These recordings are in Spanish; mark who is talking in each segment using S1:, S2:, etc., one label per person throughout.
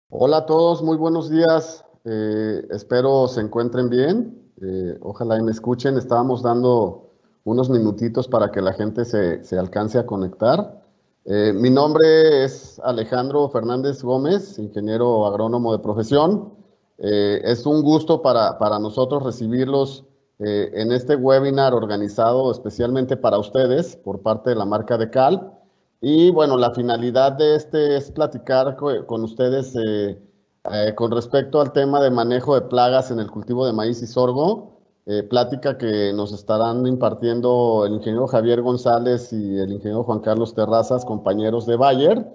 S1: Hola a todos, muy buenos días. Espero se encuentren bien. Ojalá y me escuchen. Estábamos dando unos minutitos para que la gente se alcance a conectar. Mi nombre es Alejandro Fernández Gómez, ingeniero agrónomo de profesión. Es un gusto para nosotros recibirlos en este webinar organizado especialmente para ustedes por parte de la marca Decal. Y bueno, la finalidad de este es platicar con ustedes con respecto al tema de manejo de plagas en el cultivo de maíz y sorgo, plática que nos estarán impartiendo el ingeniero Javier González y el ingeniero Juan Carlos Terrazas, compañeros de Bayer.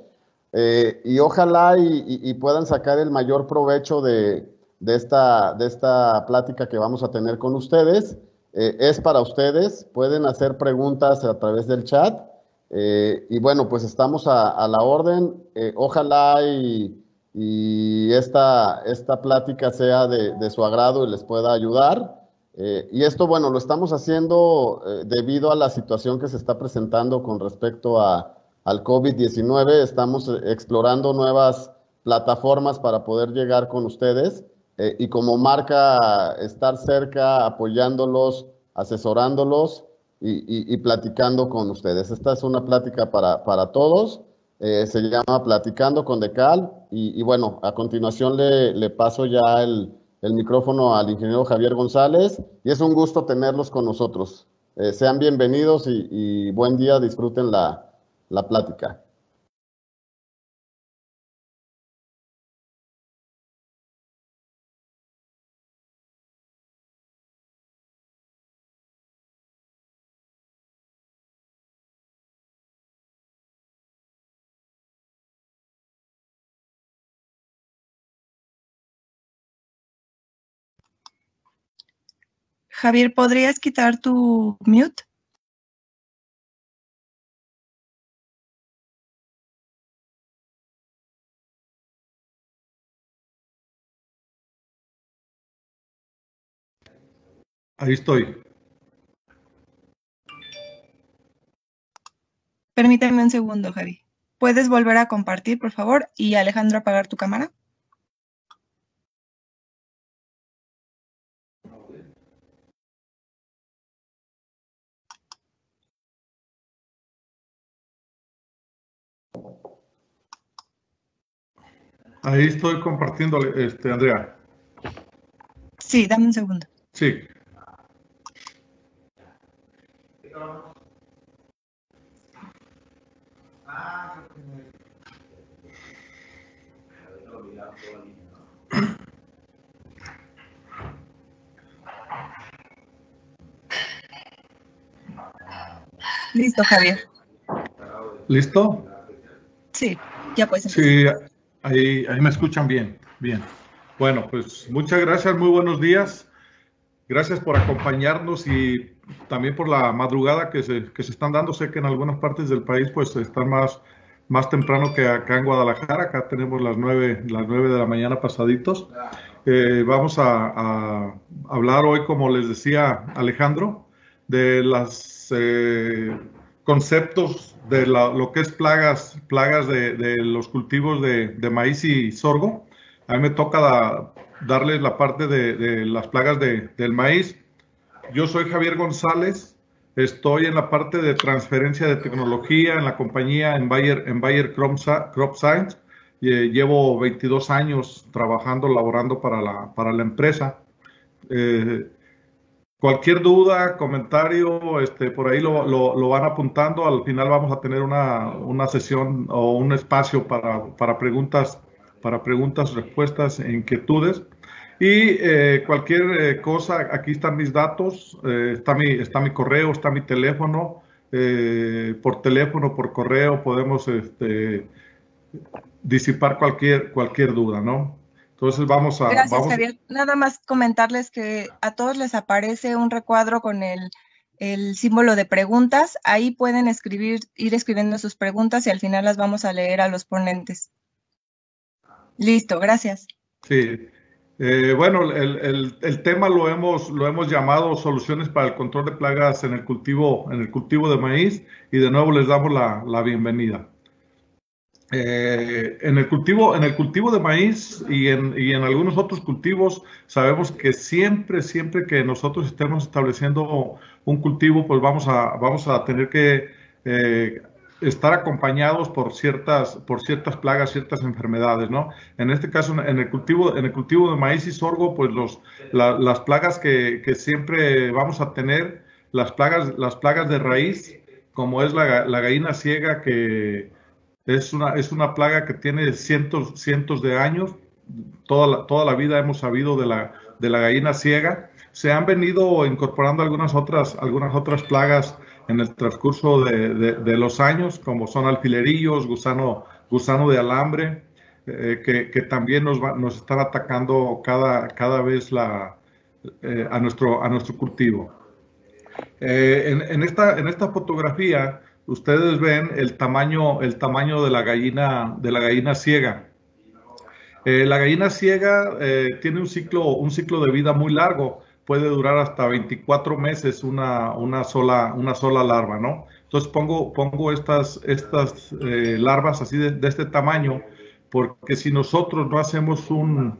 S1: Y ojalá y puedan sacar el mayor provecho de esta plática que vamos a tener con ustedes. Es para ustedes, pueden hacer preguntas a través del chat. Y bueno, pues estamos a la orden. Ojalá y esta plática sea de su agrado y les pueda ayudar. Y esto, bueno, lo estamos haciendo debido a la situación que se está presentando con respecto al COVID-19. Estamos explorando nuevas plataformas para poder llegar con ustedes y como marca estar cerca, apoyándolos, asesorándolos y platicando con ustedes. Esta es una plática para todos. Se llama Platicando con Decal y bueno, a continuación le paso ya el micrófono al ingeniero Javier González y es un gusto tenerlos con nosotros. Sean bienvenidos y buen día, disfruten la plática.
S2: Javier, ¿podrías quitar tu mute?
S3: Ahí estoy.
S2: Permíteme un segundo, Javi. ¿Puedes volver a compartir, por favor? Y Alejandro, apagar tu cámara.
S3: Ahí estoy compartiendo, Andrea.
S2: Sí, dame un segundo.
S3: Sí.
S2: Listo, Javier.
S3: ¿Listo?
S2: Sí, ya puedes empezar.
S3: Sí, ahí me escuchan bien. Bien. Bueno, pues muchas gracias, muy buenos días. Gracias por acompañarnos y también por la madrugada que se están dando. Sé que en algunas partes del país pues están más temprano que acá en Guadalajara. Acá tenemos las nueve de la mañana pasaditos. Vamos a hablar hoy, como les decía Alejandro, de los conceptos de lo que es plagas de los cultivos de maíz y sorgo. A mí me toca darles la parte de las plagas del maíz. Yo soy Javier González, estoy en la parte de transferencia de tecnología en la compañía en Bayer Crop Science. Llevo 22 años trabajando, laborando para la empresa. Eh, Cualquier duda, comentario, por ahí lo van apuntando. Al final vamos a tener una sesión o un espacio para preguntas, respuestas e inquietudes. Y cualquier cosa, aquí están mis datos, está mi correo, está mi teléfono. Por teléfono, por correo, podemos disipar cualquier duda, ¿no? Entonces
S2: Gracias, Javier. Nada más comentarles que a todos les aparece un recuadro con el símbolo de preguntas. Ahí pueden ir escribiendo sus preguntas y al final las vamos a leer a los ponentes. Listo, gracias.
S3: Sí. Bueno, el tema lo hemos llamado soluciones para el control de plagas en el cultivo de maíz, y de nuevo les damos la bienvenida. En el cultivo de maíz y en algunos otros cultivos, sabemos que siempre que nosotros estemos estableciendo un cultivo, pues vamos a tener que eh, estar acompañados por ciertas plagas, ciertas enfermedades, ¿no? En este caso, en el cultivo de maíz y sorgo, pues las plagas que siempre vamos a tener, las plagas de raíz, como es la gallina ciega, que es una plaga que tiene cientos de años. Toda la vida hemos sabido de la gallina ciega. Se han venido incorporando algunas otras plagas en el transcurso de los años, como son alfilerillos, gusano de alambre, que también nos están atacando cada vez a nuestro cultivo. En esta fotografía ustedes ven el tamaño de la gallina ciega. La gallina ciega tiene un ciclo de vida muy largo, puede durar hasta 24 meses una sola larva, ¿no? Entonces pongo estas larvas así de este tamaño, porque si nosotros no hacemos un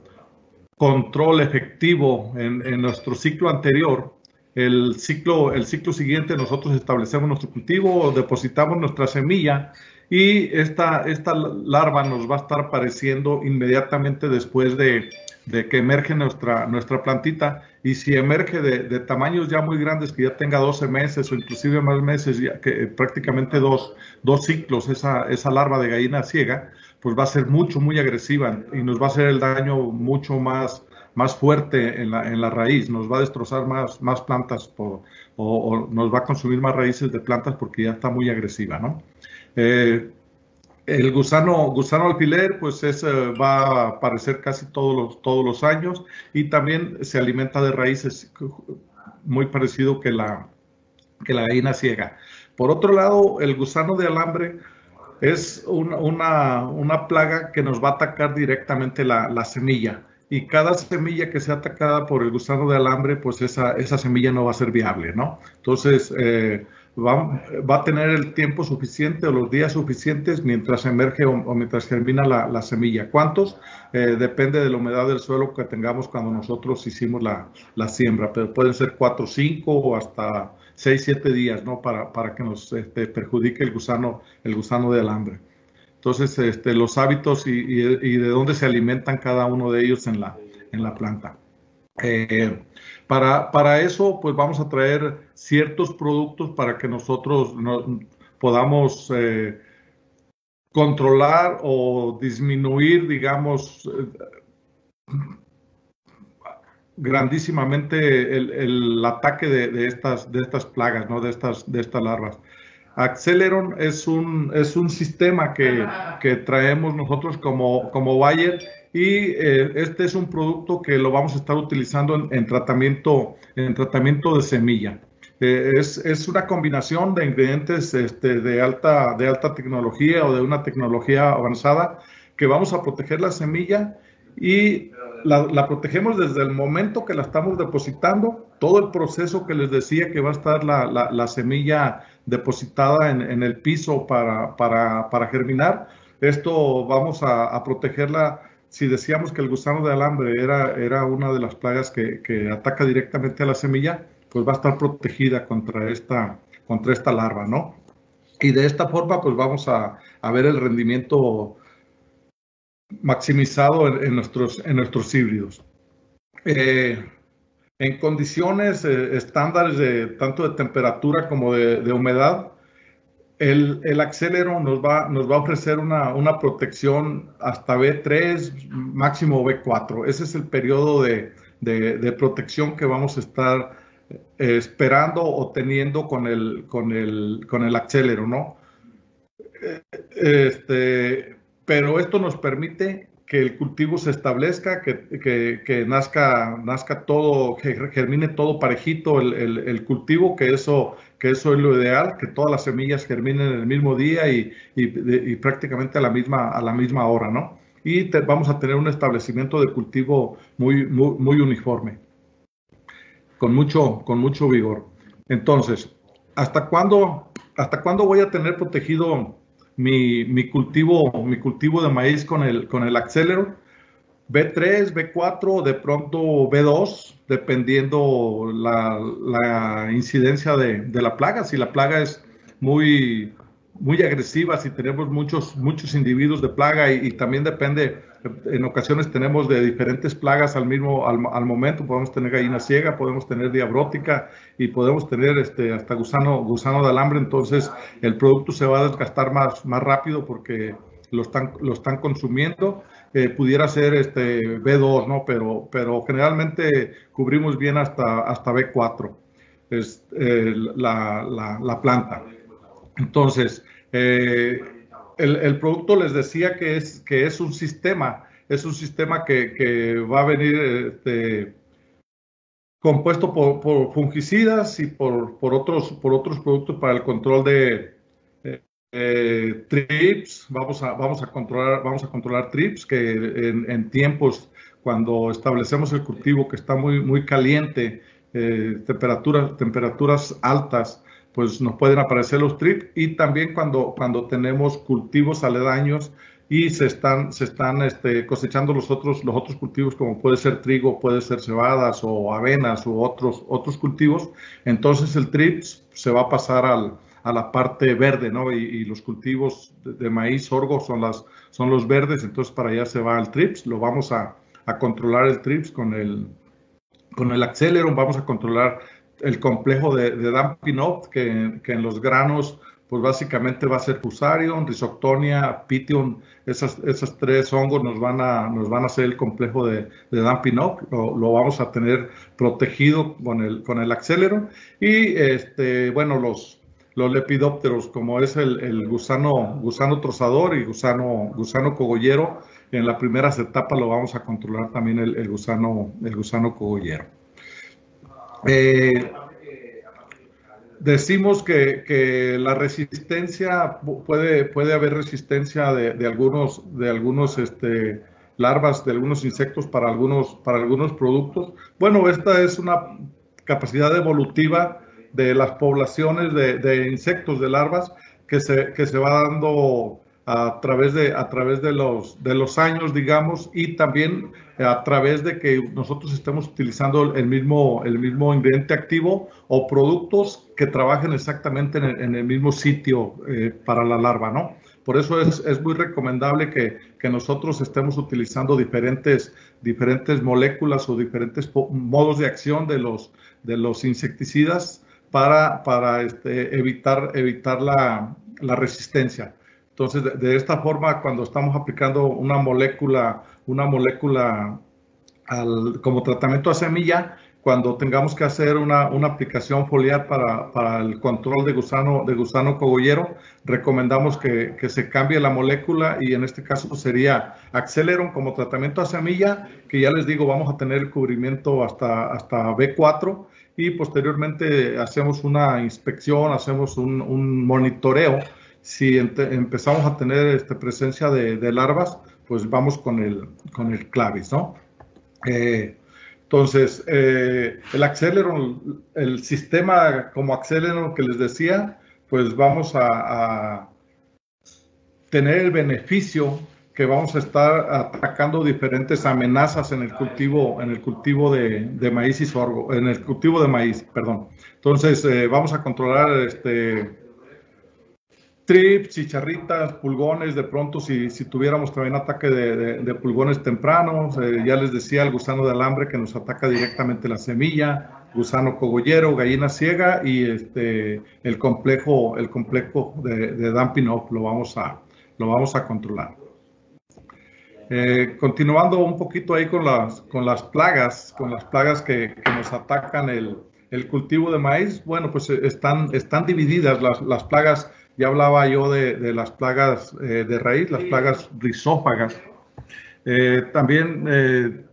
S3: control efectivo en nuestro ciclo anterior, el ciclo siguiente nosotros establecemos nuestro cultivo, depositamos nuestra semilla y esta larva nos va a estar apareciendo inmediatamente después de que emerge nuestra plantita. Y si emerge de tamaños ya muy grandes, que ya tenga 12 meses o inclusive más meses, ya que prácticamente dos ciclos, esa larva de gallina ciega, pues va a ser muy agresiva y nos va a hacer el daño mucho más fuerte en la raíz, nos va a destrozar más plantas o nos va a consumir más raíces de plantas porque ya está muy agresiva, ¿no? El gusano alfiler, pues va a aparecer casi todos los años y también se alimenta de raíces, muy parecido que la gallina ciega. Por otro lado, el gusano de alambre es una plaga que nos va a atacar directamente la semilla. Y cada semilla que sea atacada por el gusano de alambre, pues esa semilla no va a ser viable, ¿no? Entonces, va a tener el tiempo suficiente o los días suficientes mientras emerge o mientras germina la semilla. ¿Cuántos? Depende de la humedad del suelo que tengamos cuando nosotros hicimos la siembra, pero pueden ser 4, 5 o hasta 6, 7 días, ¿no? Para que nos perjudique el gusano de alambre. Entonces, los hábitos y de dónde se alimentan cada uno de ellos en la planta. Para eso, pues vamos a traer ciertos productos para que nosotros podamos controlar o disminuir, digamos, grandísimamente el ataque de estas plagas, ¿no? De estas larvas. Acceleron es un sistema que traemos nosotros como Bayer y este es un producto que lo vamos a estar utilizando en tratamiento de semilla. Es una combinación de ingredientes de alta tecnología o de una tecnología avanzada que vamos a proteger la semilla y la protegemos desde el momento que la estamos depositando, todo el proceso que les decía que va a estar la semilla depositada en el piso para germinar. Esto vamos a protegerla. Si decíamos que el gusano de alambre era una de las plagas que ataca directamente a la semilla, pues va a estar protegida contra esta larva, ¿no? Y de esta forma, pues vamos a ver el rendimiento maximizado en nuestros híbridos. En condiciones estándares tanto de temperatura como de humedad, el Accelero nos va a ofrecer una protección hasta B3, máximo B4. Ese es el periodo de protección que vamos a estar esperando o teniendo con el Accelero, ¿no? Pero esto nos permite que el cultivo se establezca, que nazca todo, que germine todo parejito el cultivo, que eso es lo ideal, que todas las semillas germinen en el mismo día y prácticamente a la misma hora, ¿no? Y vamos a tener un establecimiento de cultivo muy uniforme, con mucho vigor. Entonces, ¿hasta cuándo voy a tener protegido mi cultivo de maíz con el Accelleron. B3, B4, de pronto B2, dependiendo la incidencia de la plaga. Si la plaga es muy agresiva, si tenemos muchos individuos de plaga y también depende, en ocasiones tenemos de diferentes plagas al momento. Podemos tener gallina ciega, podemos tener diabrótica y podemos tener hasta gusano de alambre. Entonces el producto se va a desgastar más rápido porque lo están consumiendo. Pudiera ser B2, ¿no? Pero generalmente cubrimos bien hasta B4 la planta. Entonces, el producto les decía que es un sistema que va a venir compuesto por fungicidas y por otros productos para el control de trips. Vamos a controlar trips, que en tiempos cuando establecemos el cultivo que está muy caliente, temperaturas altas, pues nos pueden aparecer los trips, y también cuando tenemos cultivos aledaños y se están cosechando los otros cultivos, como puede ser trigo, puede ser cebadas o avenas u otros cultivos. Entonces el trips se va a pasar a la parte verde, ¿no? Y los cultivos de maíz, sorgo son los verdes. Entonces para allá se va el trips. Lo vamos a controlar el trips con el Accelleron. Vamos a controlar el complejo de Damping Up, que en los granos pues básicamente va a ser Fusarium, Rhizoctonia, Pythium. Esas tres hongos nos van a hacer el complejo de Damping Up. Lo vamos a tener protegido con el Accelleron. Y bueno, los lepidópteros, como es el gusano trozador y gusano cogollero, en las primeras etapas lo vamos a controlar también el gusano cogollero. Decimos que la resistencia, puede haber resistencia de algunos larvas, de algunos insectos para algunos productos. Bueno, esta es una capacidad evolutiva de las poblaciones de insectos, de larvas, que se va dando a través de los años, digamos, y también a través de que nosotros estemos utilizando el mismo ingrediente activo o productos que trabajen exactamente en el mismo sitio para la larva, ¿no? Por eso es muy recomendable que nosotros estemos utilizando diferentes moléculas o diferentes modos de acción de los insecticidas para evitar la resistencia. Entonces, de esta forma, cuando estamos aplicando una molécula como tratamiento a semilla, cuando tengamos que hacer una aplicación foliar para el control de gusano cogollero, recomendamos que se cambie la molécula, y en este caso sería Accelleron como tratamiento a semilla, que ya les digo, vamos a tener el cubrimiento hasta B4, y posteriormente hacemos una inspección, hacemos un monitoreo. Si empezamos a tener presencia de larvas, pues vamos con el Clavis, ¿no? Entonces, el Accelleron, el sistema como Accelleron que les decía, pues vamos a tener el beneficio que vamos a estar atacando diferentes amenazas en el cultivo de maíz y sorgo, en el cultivo de maíz, perdón. Entonces, vamos a controlar trips, chicharritas, pulgones. De pronto, si tuviéramos también ataque de pulgones tempranos, ya les decía, el gusano de alambre que nos ataca directamente la semilla, gusano cogollero, gallina ciega, y el complejo de Damping Up lo vamos a controlar. Continuando un poquito ahí con las plagas que nos atacan el cultivo de maíz. Bueno, pues están divididas las plagas. Ya hablaba yo de las plagas de raíz, las plagas rizófagas. También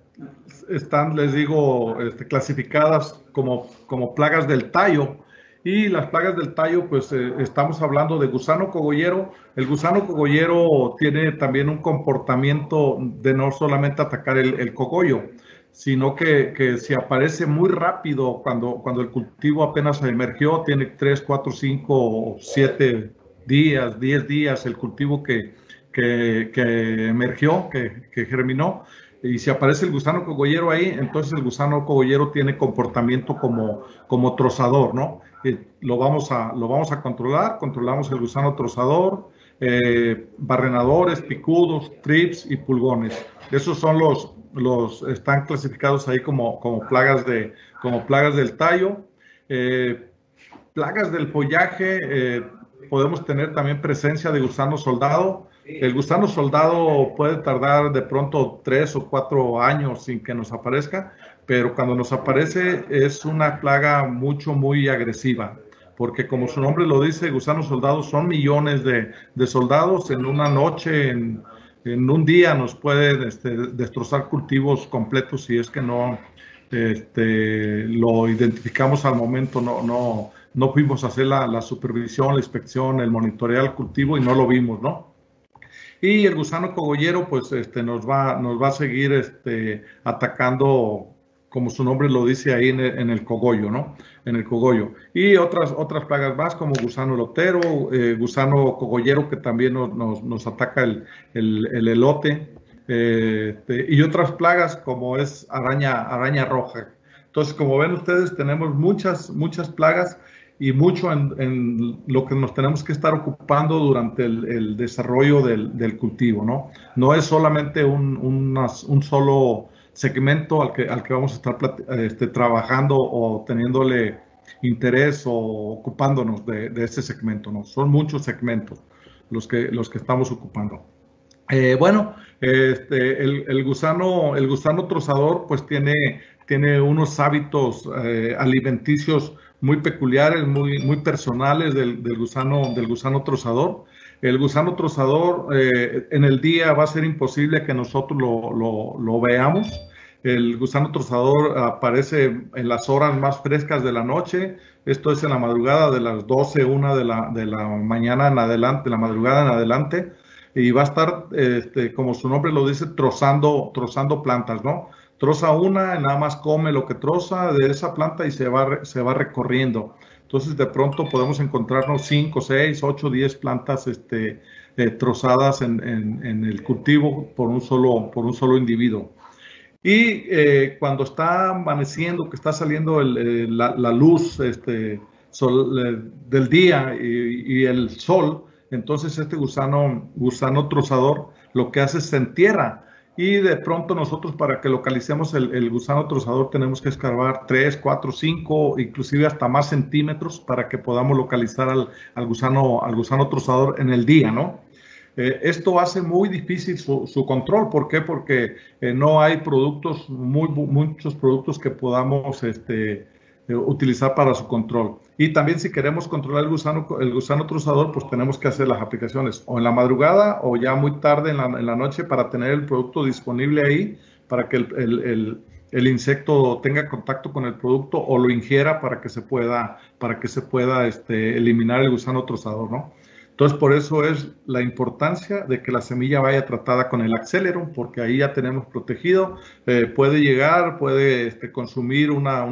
S3: están, les digo, clasificadas como plagas del tallo. Y las plagas del tallo, pues estamos hablando de gusano cogollero. El gusano cogollero tiene también un comportamiento de no solamente atacar el cogollo, sino que si aparece muy rápido cuando el cultivo apenas emergió, tiene 3, 4, 5 o 7 días, 10 días, el cultivo que emergió, que germinó. Y si aparece el gusano cogollero ahí, entonces el gusano cogollero tiene comportamiento como trozador, ¿no? Lo vamos a controlar, controlamos el gusano trozador, barrenadores, picudos, trips y pulgones. Esos son están clasificados ahí como plagas del tallo. Plagas del follaje, podemos tener también presencia de gusano soldado. El gusano soldado puede tardar de pronto 3 o 4 años sin que nos aparezca, pero cuando nos aparece es una plaga muy agresiva, porque como su nombre lo dice, gusanos soldados son millones de soldados en una noche, en un día nos pueden destrozar cultivos completos si es que no lo identificamos al momento, no fuimos a hacer la supervisión, la inspección, el monitoreo del cultivo y no lo vimos, ¿no? Y el gusano cogollero, pues, nos va a seguir atacando, como su nombre lo dice ahí en el cogollo, ¿no? En el cogollo. Y otras plagas más, como gusano elotero, gusano cogollero, que también nos ataca el elote, y otras plagas, como es araña roja. Entonces, como ven ustedes, tenemos muchas plagas y mucho en lo que nos tenemos que estar ocupando durante el desarrollo del cultivo, ¿no? No es solamente un solo segmento al que vamos a estar trabajando o teniéndole interés o ocupándonos de este segmento, ¿no? Son muchos segmentos los que estamos ocupando. Bueno, el gusano trozador pues tiene unos hábitos alimenticios muy peculiares, muy personales del gusano trozador. El gusano trozador en el día va a ser imposible que nosotros lo veamos. El gusano trozador aparece en las horas más frescas de la noche, esto es en la madrugada de las 12, 1 de la mañana en adelante, de la madrugada en adelante, y va a estar, como su nombre lo dice, trozando plantas, ¿no? Troza una, nada más come lo que troza de esa planta y se va recorriendo. Entonces, de pronto podemos encontrarnos 5, 6, 8, 10 plantas trozadas en el cultivo por un solo individuo. Y cuando está amaneciendo, que está saliendo la luz del día y el sol, entonces este gusano trozador lo que hace es se entierra. Y de pronto nosotros, para que localicemos el gusano trozador, tenemos que escarbar 3, 4, 5, inclusive hasta más centímetros para que podamos localizar al gusano trozador en el día, ¿no? Esto hace muy difícil su control. ¿Por qué? Porque no hay muchos productos que podamos utilizar para su control. Y también, si queremos controlar el gusano trozador, pues tenemos que hacer las aplicaciones o en la madrugada o ya muy tarde en la noche para tener el producto disponible ahí, para que el insecto tenga contacto con el producto o lo ingiera para que se pueda eliminar el gusano trozador, ¿no? Entonces, por eso es la importancia de que la semilla vaya tratada con el Aceleron, porque ahí ya tenemos protegido. Puede llegar, puede consumir una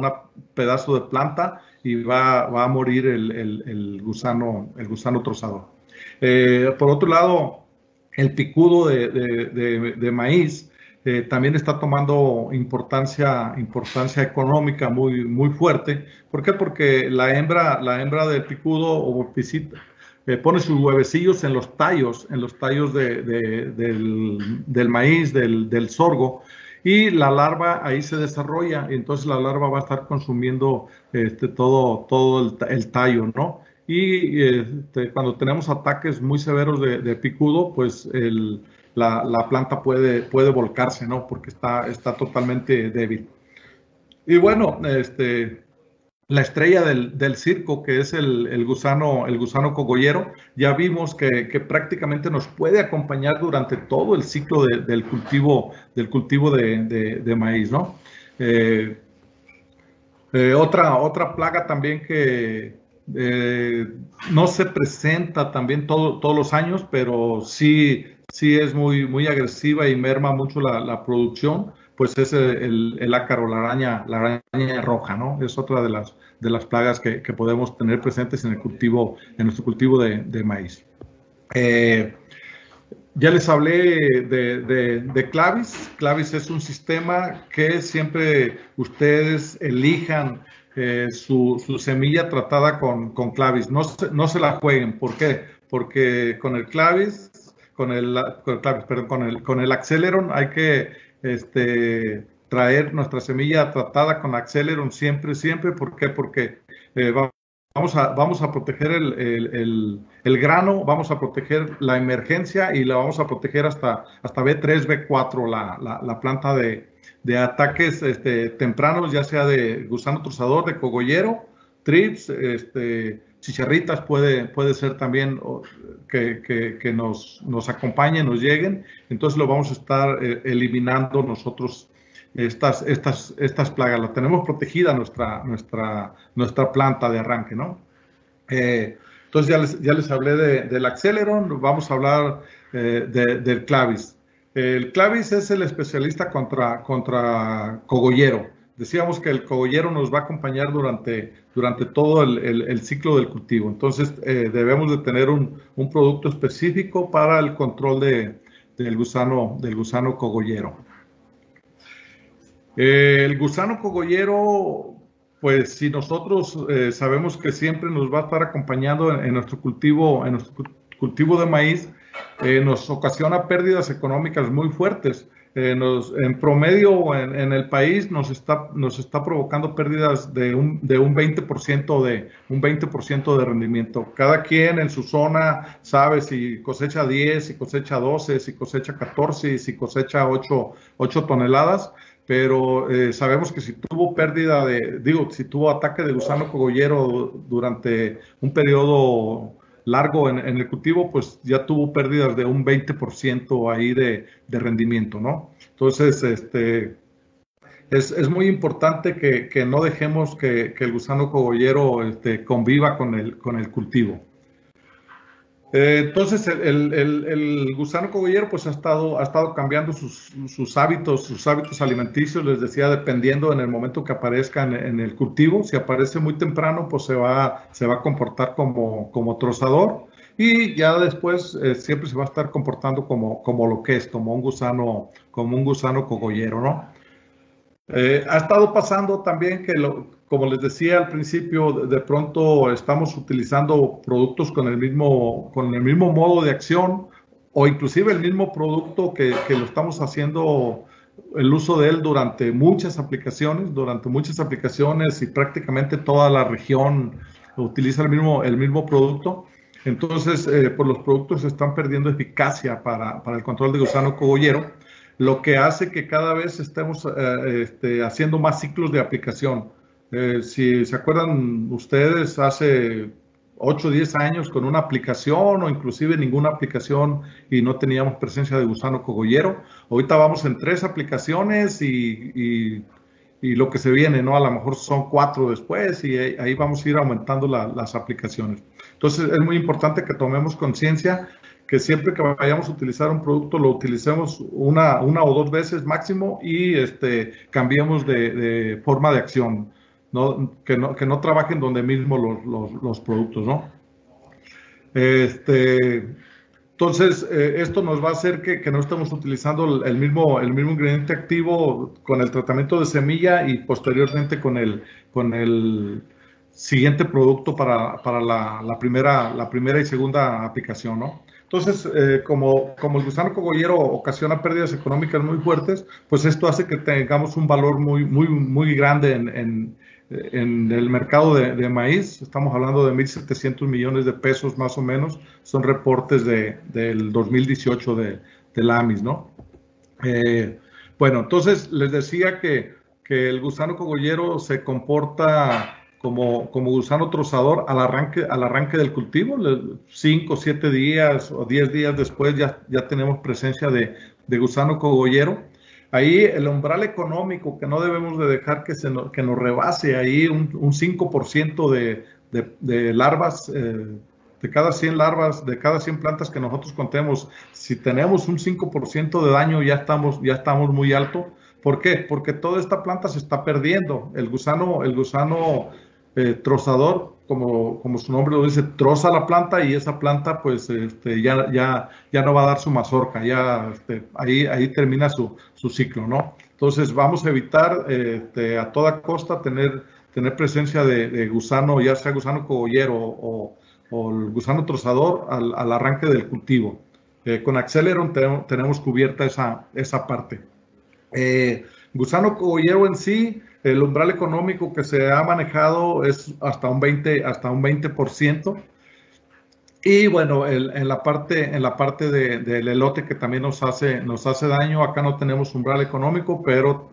S3: pedazo de planta y va a morir el gusano trozador. Por otro lado, el picudo de maíz también está tomando importancia económica muy fuerte. ¿Por qué? Porque la hembra del picudo o pisita pone sus huevecillos en los tallos del maíz, del sorgo, y la larva ahí se desarrolla, y entonces la larva va a estar consumiendo todo el tallo, ¿no? Y cuando tenemos ataques muy severos de picudo, pues la planta puede volcarse, ¿no? Porque está totalmente débil. Y bueno, la estrella del circo, que es el gusano cogollero, ya vimos que prácticamente nos puede acompañar durante todo el ciclo del cultivo de maíz, ¿no? Otra plaga también que no se presenta también todos los años, pero sí es muy agresiva y merma mucho la producción, pues es el ácaro, la araña roja, ¿no? Es otra de las plagas que podemos tener presentes en nuestro cultivo de maíz. Ya les hablé de Clavis. Clavis es un sistema que siempre ustedes elijan su semilla tratada con Clavis. No se la jueguen. ¿Por qué? Porque con el Clavis, con el Acceleron hay que traer nuestra semilla tratada con Acceleron siempre. ¿Por qué? Porque vamos a proteger el grano, vamos a proteger la emergencia y la vamos a proteger hasta B3, B4, la planta de ataques tempranos, ya sea de gusano trozador, de cogollero, trips, chicharritas puede ser también que nos acompañen, nos lleguen. Entonces lo vamos a estar eliminando nosotros estas plagas. La tenemos protegida nuestra planta de arranque, ¿no? Entonces ya les hablé del Acceleron. Vamos a hablar del Clavis. El Clavis es el especialista contra cogollero. Decíamos que el cogollero nos va a acompañar durante todo el ciclo del cultivo. Entonces debemos de tener un producto específico para el control del gusano cogollero. El gusano cogollero, pues si nosotros sabemos que siempre nos va a estar acompañando en nuestro cultivo de maíz, nos ocasiona pérdidas económicas muy fuertes. En promedio en el país nos está provocando pérdidas de un 20% de rendimiento. Cada quien en su zona sabe si cosecha 10, si cosecha 12, si cosecha 14, si cosecha 8 toneladas. Pero sabemos que si tuvo si tuvo ataque de gusano cogollero durante un periodo largo en el cultivo, pues ya tuvo pérdidas de un 20% ahí de rendimiento, ¿no? Entonces, es muy importante que no dejemos que el gusano cogollero conviva con el cultivo. Entonces el gusano cogollero pues ha estado cambiando sus hábitos alimenticios, les decía, dependiendo en el momento que aparezca en el cultivo. Si aparece muy temprano, pues se va a comportar como trozador, y ya después siempre se va a estar comportando como lo que es, como un gusano cogollero, ¿no? Ha estado pasando también que, como les decía al principio, de pronto estamos utilizando productos con el mismo modo de acción, o inclusive el mismo producto que lo estamos haciendo el uso de él durante muchas aplicaciones, y prácticamente toda la región utiliza el mismo producto. Entonces, pues los productos están perdiendo eficacia para el control de gusano cogollero, lo que hace que cada vez estemos haciendo más ciclos de aplicación. Si se acuerdan ustedes, hace 8 o 10 años con una aplicación o inclusive ninguna aplicación y no teníamos presencia de gusano cogollero. Ahorita vamos en 3 aplicaciones y lo que se viene, ¿no? A lo mejor son 4 después, y ahí vamos a ir aumentando las aplicaciones. Entonces es muy importante que tomemos conciencia que siempre que vayamos a utilizar un producto lo utilicemos una o 2 veces máximo, y cambiemos de forma de acción, ¿no? Que no trabajen donde mismo los productos, ¿no? Entonces, esto nos va a hacer que no estemos utilizando el mismo ingrediente activo con el tratamiento de semilla y posteriormente con el siguiente producto para la primera y segunda aplicación, ¿no? Entonces, como el gusano cogollero ocasiona pérdidas económicas muy fuertes, pues esto hace que tengamos un valor muy grande en el mercado de maíz. Estamos hablando de 1.700 millones de pesos más o menos. Son reportes del 2018 de la AMIS, ¿no? Bueno, entonces les decía que el gusano cogollero se comporta como gusano trozador al arranque del cultivo. 5 o 7 días o 10 días después ya tenemos presencia de gusano cogollero. Ahí el umbral económico que no debemos de dejar que nos rebase, ahí un 5% de larvas, de cada 100 larvas, de cada 100 plantas que nosotros contemos. Si tenemos un 5% de daño, ya estamos muy alto. ¿Por qué? Porque toda esta planta se está perdiendo. El gusano trozador, como su nombre lo dice, troza la planta y esa planta pues ya no va a dar su mazorca, ya ahí termina su ciclo, ¿no? Entonces vamos a evitar a toda costa tener presencia de gusano, ya sea gusano cogollero o el gusano trozador al arranque del cultivo. Con Acceleron tenemos cubierta esa parte. Gusano cogollero en sí, el umbral económico que se ha manejado es hasta un 20%. Y bueno, en la parte del elote que también nos hace daño, acá no tenemos umbral económico, pero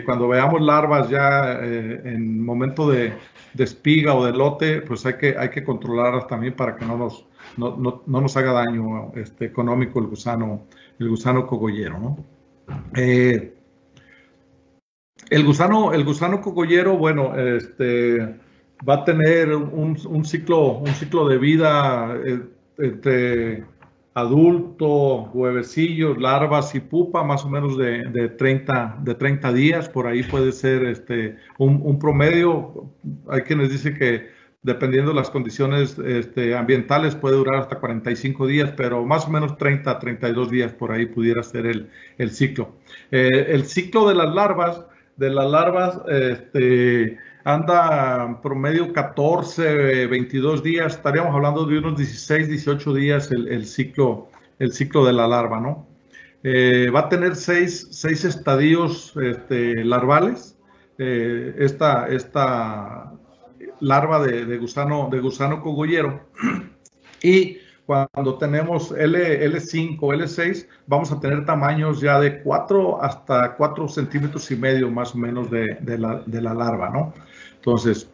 S3: cuando veamos larvas ya en momento de espiga o de elote, pues hay que controlarlas también para que no nos haga daño económico el gusano cogollero, ¿no? El gusano cogollero, bueno, va a tener un ciclo de vida entre adulto, huevecillos, larvas y pupa, más o menos de 30 días. Por ahí puede ser un promedio. Hay quienes dicen que dependiendo de las condiciones ambientales puede durar hasta 45 días, pero más o menos 32 días por ahí pudiera ser el ciclo. El ciclo de las larvas anda promedio 14, 22 días, estaríamos hablando de unos 16, 18 días el ciclo de la larva, ¿no? Va a tener seis estadios larvales. Esta larva de gusano cogollero. Y cuando tenemos L5, L6, vamos a tener tamaños ya de 4 hasta 4 centímetros y medio más o menos de la larva, ¿no? Entonces,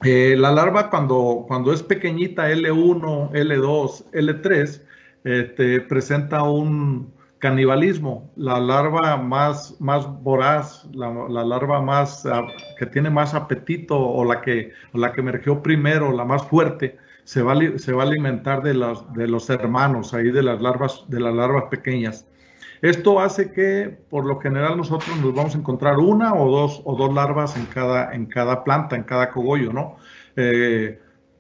S3: la larva cuando es pequeñita, L1, L2, L3, presenta un canibalismo. La larva más voraz, la larva que tiene más apetito o la que emergió primero, la más fuerte, se va a alimentar de los hermanos, ahí de las larvas pequeñas. Esto hace que, por lo general, nosotros nos vamos a encontrar una o dos larvas en cada planta, en cada cogollo, ¿no?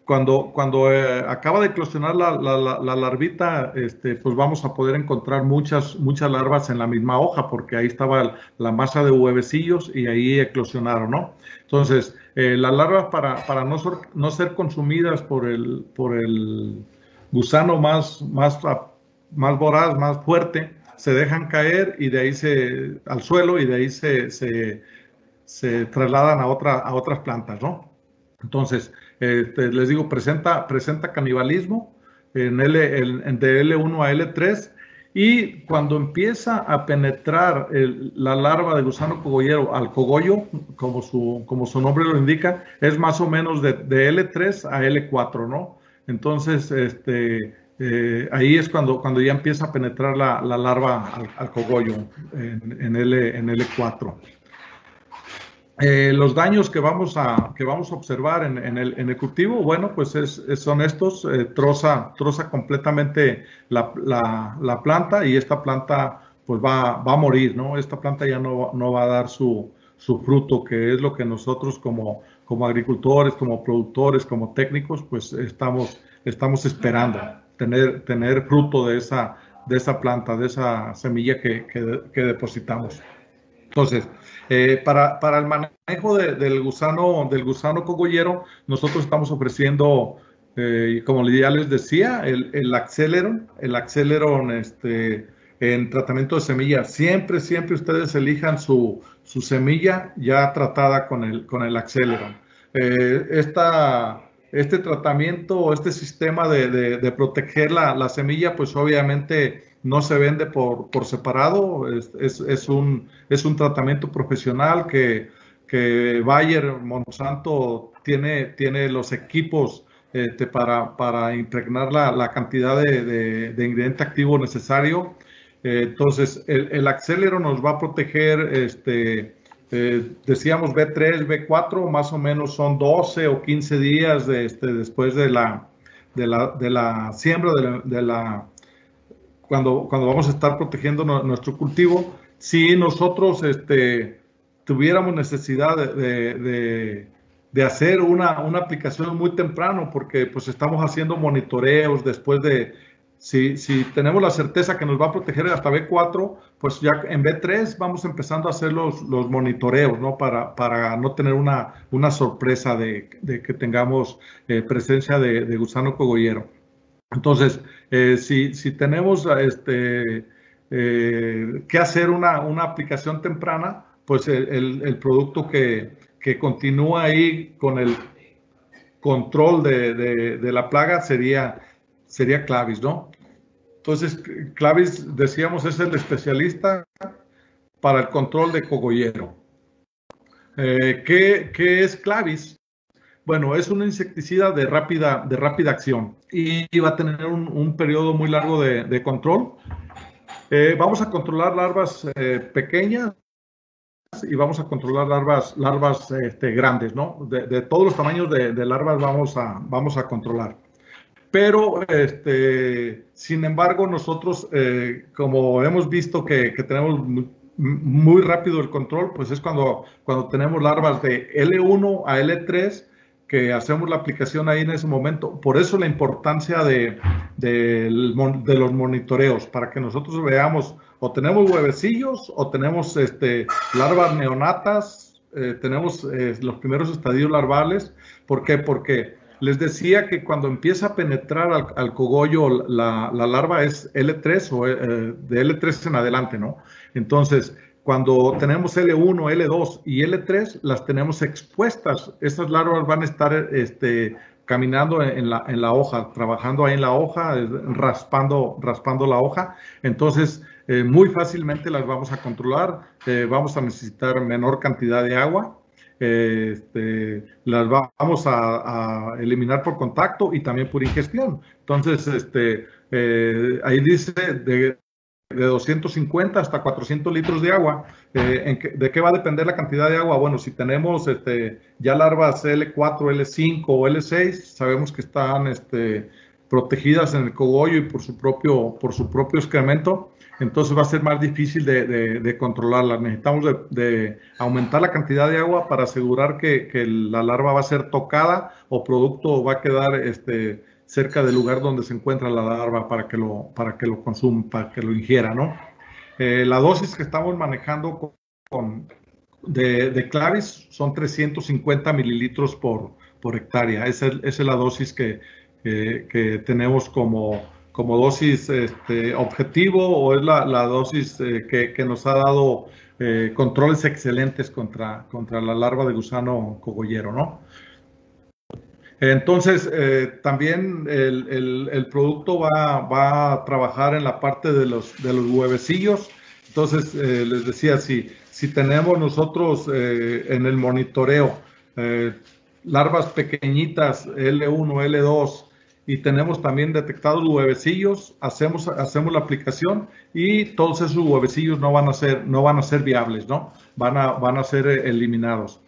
S3: Cuando acaba de eclosionar la larvita, pues vamos a poder encontrar muchas larvas en la misma hoja, porque ahí estaba la masa de huevecillos y ahí eclosionaron, ¿no? Entonces, las larvas para no ser consumidas por el gusano más voraz, más fuerte, se dejan caer y de ahí al suelo y de ahí se trasladan a otras plantas, ¿no? Entonces, les digo, presenta canibalismo de L1 a L3 y cuando empieza a penetrar la larva de gusano cogollero al cogollo, como su nombre lo indica, es más o menos de L3 a L4, ¿no? Entonces, ahí es cuando ya empieza a penetrar la larva al cogollo en L4. Los daños que vamos a observar en el cultivo, bueno, pues son estos. Troza completamente la planta y esta planta pues va a morir, ¿no? Esta planta ya no va a dar su fruto, que es lo que nosotros como agricultores, como productores, como técnicos, pues estamos esperando, tener fruto de esa planta, de esa semilla que depositamos. Entonces, para el manejo del gusano cogollero, nosotros estamos ofreciendo, como ya les decía, el Acceleron en tratamiento de semilla. Siempre ustedes elijan su semilla ya tratada con el Acceleron. Este tratamiento, este sistema de proteger la semilla, pues obviamente no se vende por separado. Es un tratamiento profesional que Bayer Monsanto tiene los equipos para impregnar la cantidad de ingrediente activo necesario. Entonces, el Acceleron nos va a proteger, decíamos B3, B4, más o menos son 12 o 15 días después de la siembra, cuando vamos a estar protegiendo nuestro cultivo. si nosotros tuviéramos necesidad de hacer una aplicación muy temprano, porque pues estamos haciendo monitoreos después de, si tenemos la certeza que nos va a proteger hasta B4, pues ya en B3 vamos empezando a hacer los monitoreos, ¿no? Para no tener una sorpresa de que tengamos presencia de gusano cogollero. Entonces, si tenemos que hacer una aplicación temprana, pues el producto que continúa ahí con el control de la plaga sería Clavis, ¿no? Entonces, Clavis, decíamos, es el especialista para el control de cogollero. ¿Qué es Clavis? Bueno, es un insecticida de rápida acción y va a tener un periodo muy largo de control. Vamos a controlar larvas pequeñas y vamos a controlar larvas grandes, ¿no? De todos los tamaños de larvas vamos a controlar. Pero, sin embargo, nosotros, como hemos visto que tenemos muy rápido el control, pues es cuando tenemos larvas de L1 a L3, que hacemos la aplicación ahí en ese momento. Por eso la importancia de los monitoreos, para que nosotros veamos, o tenemos huevecillos, o tenemos larvas neonatas, tenemos los primeros estadios larvales. ¿Por qué? Porque les decía que cuando empieza a penetrar al cogollo, la larva es L3 o de L3 en adelante, ¿no? Entonces, cuando tenemos L1, L2 y L3, las tenemos expuestas. Estas larvas van a estar caminando en la hoja, trabajando ahí en la hoja, raspando la hoja. Entonces, muy fácilmente las vamos a controlar. Vamos a necesitar menor cantidad de agua. Las vamos a eliminar por contacto y también por ingestión. Entonces, ahí dice de 250 hasta 400 litros de agua. ¿De qué va a depender la cantidad de agua? Bueno, si tenemos ya larvas L4, L5 o L6, sabemos que están protegidas en el cogollo y por su propio excremento, entonces va a ser más difícil de controlarlas. Necesitamos de aumentar la cantidad de agua para asegurar que la larva va a ser tocada o producto va a quedar cerca del lugar donde se encuentra la larva para que lo consuma, para que lo ingiera, ¿no? La dosis que estamos manejando de Clavis son 350 mililitros por hectárea. Esa es la dosis que tenemos como dosis objetivo, o es la dosis que nos ha dado controles excelentes contra la larva de gusano cogollero, ¿no? Entonces, también el producto va a trabajar en la parte de los huevecillos. Entonces, les decía, si tenemos nosotros en el monitoreo larvas pequeñitas, L1, L2, y tenemos también detectados huevecillos, hacemos la aplicación y todos esos huevecillos no van a ser viables, ¿no? Van a ser eliminados.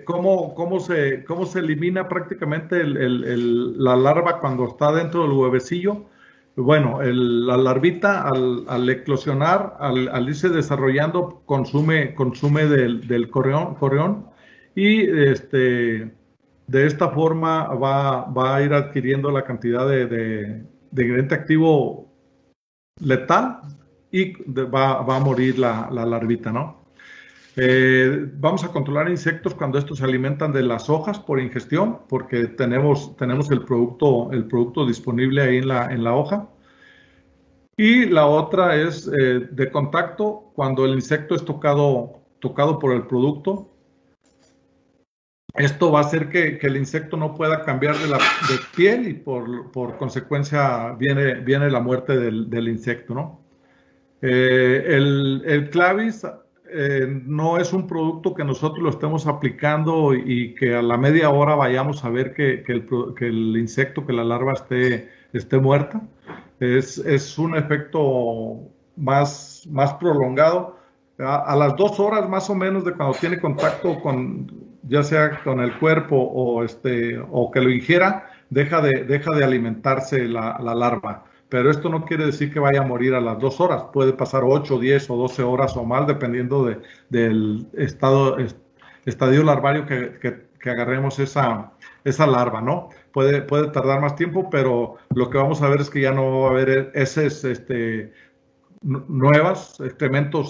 S3: ¿Cómo se elimina prácticamente la larva cuando está dentro del huevecillo? Bueno, la larvita al eclosionar, al irse desarrollando, consume del correón y de esta forma va a ir adquiriendo la cantidad de ingrediente activo letal y va a morir la larvita, ¿no? Vamos a controlar insectos cuando estos se alimentan de las hojas por ingestión, porque tenemos el producto disponible ahí en la hoja. Y la otra es de contacto, cuando el insecto es tocado por el producto. Esto va a hacer que el insecto no pueda cambiar de piel y por consecuencia viene la muerte del insecto, ¿no? El Clavis no es un producto que nosotros lo estemos aplicando y que a la media hora vayamos a ver que el insecto, que la larva esté muerta. Es un efecto más prolongado. A las 2 horas más o menos de cuando tiene contacto ya sea con el cuerpo o que lo ingiera, deja de alimentarse la larva. pero esto no quiere decir que vaya a morir a las 2 horas. Puede pasar 8, 10 o 12 horas o más, dependiendo del estadio larvario que agarremos esa larva, ¿no? Puede tardar más tiempo, pero lo que vamos a ver es que ya no va a haber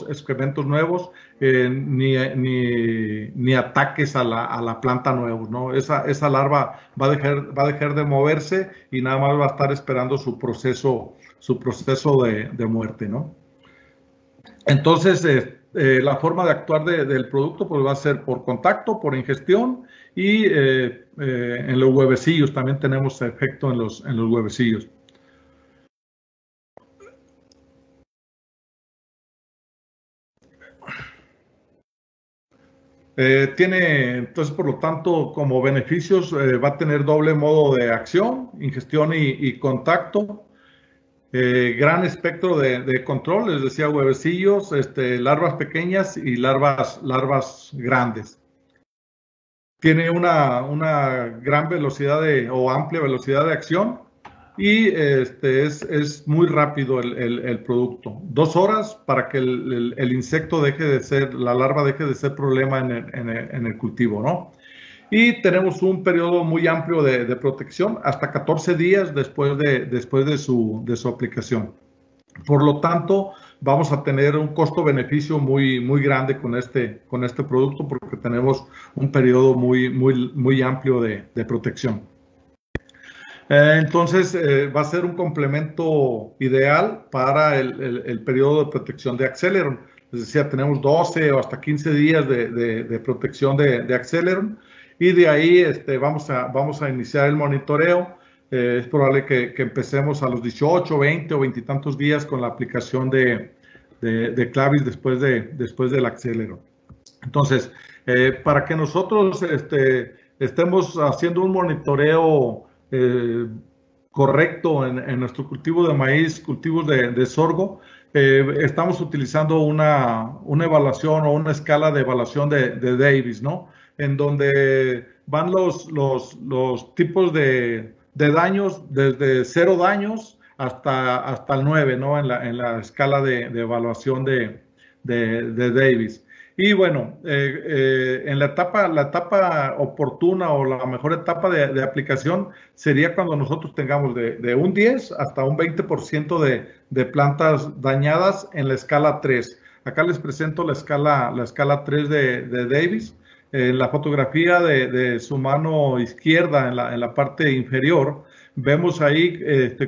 S3: excrementos nuevos, ni ataques a la planta nuevos, ¿no? Esa larva va a dejar de moverse y nada más va a estar esperando su proceso de muerte, ¿no? Entonces, la forma de actuar del producto pues va a ser por contacto, por ingestión y en los huevecillos. También tenemos efecto en los huevecillos. Entonces, por lo tanto, como beneficios, va a tener doble modo de acción, ingestión y contacto. Gran espectro de control, les decía, huevecillos, larvas pequeñas y larvas grandes. Tiene una gran velocidad o amplia velocidad de acción y es muy rápido el producto. 2 horas para que el insecto la larva deje de ser problema en el cultivo, ¿no? Y tenemos un periodo muy amplio de protección, hasta 14 días después de su aplicación. Por lo tanto, vamos a tener un costo-beneficio muy grande con este producto, porque tenemos un periodo muy amplio de protección. Entonces, va a ser un complemento ideal para el periodo de protección de Acceleron. Les decía, tenemos 12 o hasta 15 días de protección de Acceleron. Y de ahí vamos a iniciar el monitoreo. Es probable que empecemos a los 18, 20 o 20 y tantos días con la aplicación de Clavis después del Acceleron. Entonces, para que nosotros estemos haciendo un monitoreo correcto en nuestro cultivo de maíz, cultivos de sorgo, estamos utilizando una evaluación o una escala de evaluación de Davis, ¿no? En donde van los tipos de daños desde 0 daños hasta el 9, ¿no? En la escala de evaluación de Davis. Y bueno, en la etapa oportuna o la mejor etapa de aplicación sería cuando nosotros tengamos de un 10 hasta un 20% de plantas dañadas en la escala 3. Acá les presento la escala 3 de Davis. En la fotografía de su mano izquierda, en la parte inferior, vemos ahí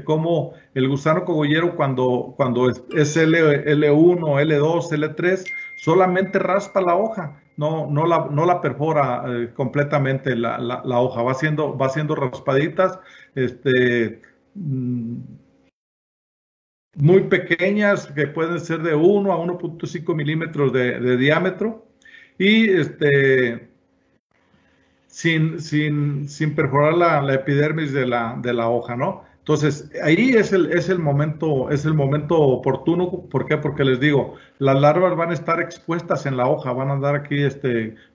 S3: cómo el gusano cogollero cuando es L1, L2, L3, solamente raspa la hoja, no la perfora completamente la hoja, va haciendo raspaditas muy pequeñas, que pueden ser de 1 a 1.5 milímetros de diámetro, y sin perforar la epidermis de la hoja, ¿no? Entonces, ahí es el momento oportuno. ¿Por qué? Porque les digo, las larvas van a estar expuestas en la hoja, van a andar aquí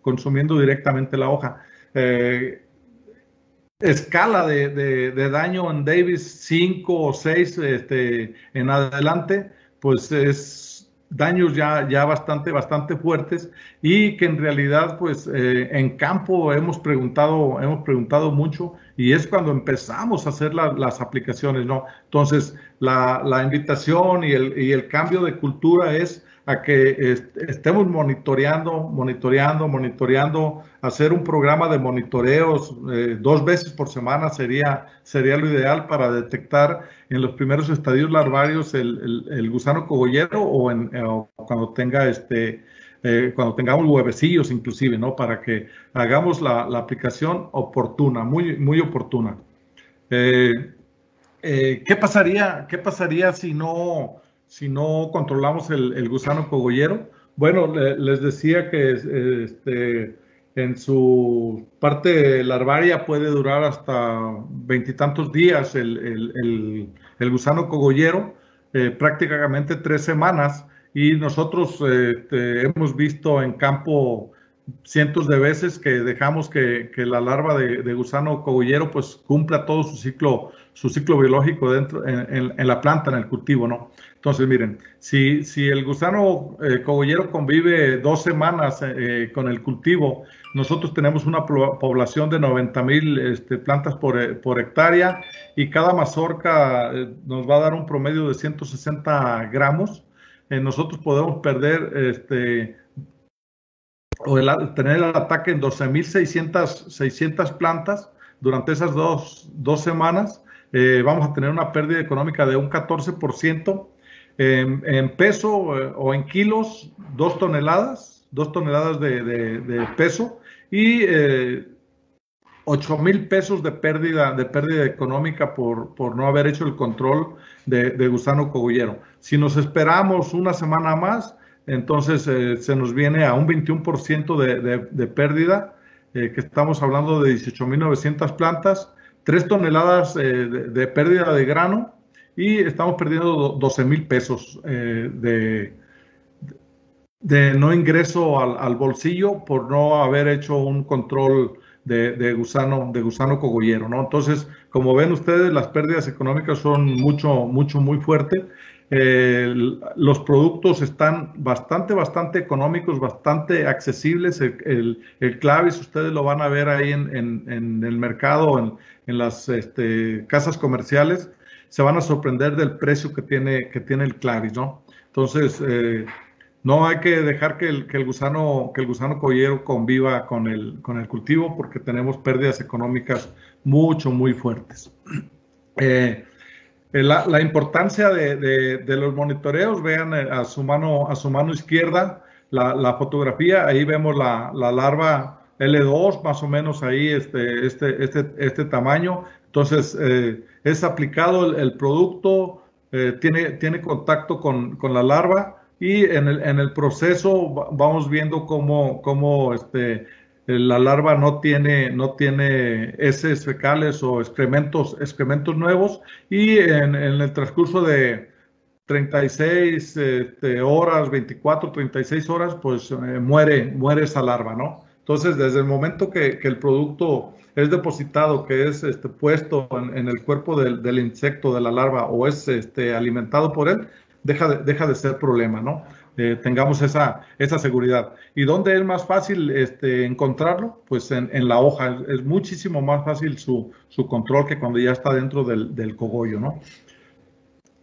S3: consumiendo directamente la hoja. Escala de daño en Davis 5 o 6 en adelante, pues es daños ya bastante fuertes, y que en realidad pues en campo hemos preguntado mucho, y es cuando empezamos a hacer las aplicaciones, ¿no? Entonces la invitación y el cambio de cultura es a que estemos monitoreando, hacer un programa de monitoreos 2 veces por semana sería lo ideal para detectar en los primeros estadios larvarios el gusano cogollero, o cuando tengamos huevecillos inclusive, ¿no? Para que hagamos la aplicación oportuna, muy oportuna. ¿Qué pasaría si no controlamos el gusano cogollero? Bueno, les decía que en su parte larvaria puede durar hasta 20 y tantos días el gusano cogollero, prácticamente 3 semanas, y nosotros hemos visto en campo cientos de veces que dejamos que la larva de gusano cogollero pues cumpla todo su ciclo biológico dentro en la planta, en el cultivo, ¿no? Entonces, miren, si el gusano cogollero convive 2 semanas con el cultivo, nosotros tenemos una población de 90,000 plantas por hectárea, y cada mazorca nos va a dar un promedio de 160 gramos. Nosotros podemos perder o tener el ataque en 12,600 plantas durante esas dos semanas. Vamos a tener una pérdida económica de un 14%. En peso o en kilos, 2 toneladas de peso, y 8,000 pesos de pérdida económica por no haber hecho el control de gusano cogollero. Si nos esperamos una semana más, entonces se nos viene a un 21% de pérdida, que estamos hablando de 18,900 plantas, 3 toneladas de pérdida de grano, y estamos perdiendo 12,000 pesos de no ingreso al bolsillo por no haber hecho un control de gusano cogollero, ¿no? Entonces, como ven ustedes, las pérdidas económicas son muy fuertes. Los productos están bastante económicos, bastante accesibles. El Clavis, ustedes lo van a ver ahí en el mercado, en las casas comerciales. Se van a sorprender del precio que tiene el Clavis, ¿no? Entonces, no hay que dejar que el gusano cogollero conviva con el cultivo, porque tenemos pérdidas económicas muy fuertes. La importancia de los monitoreos, vean a su mano izquierda la fotografía. Ahí vemos la larva L2, más o menos ahí este tamaño. Entonces es aplicado el producto, tiene contacto con la larva, y en el proceso vamos viendo cómo la larva no tiene heces fecales o excrementos nuevos, y en el transcurso de 36 horas, 24, 36 horas, pues muere esa larva, ¿no? Entonces, desde el momento que el producto es depositado, que es puesto en el cuerpo del insecto, de la larva, o es alimentado por él, deja de ser problema, ¿no? Tengamos esa seguridad. ¿Y dónde es más fácil encontrarlo? Pues en la hoja. Es muchísimo más fácil su control que cuando ya está dentro del cogollo, ¿no?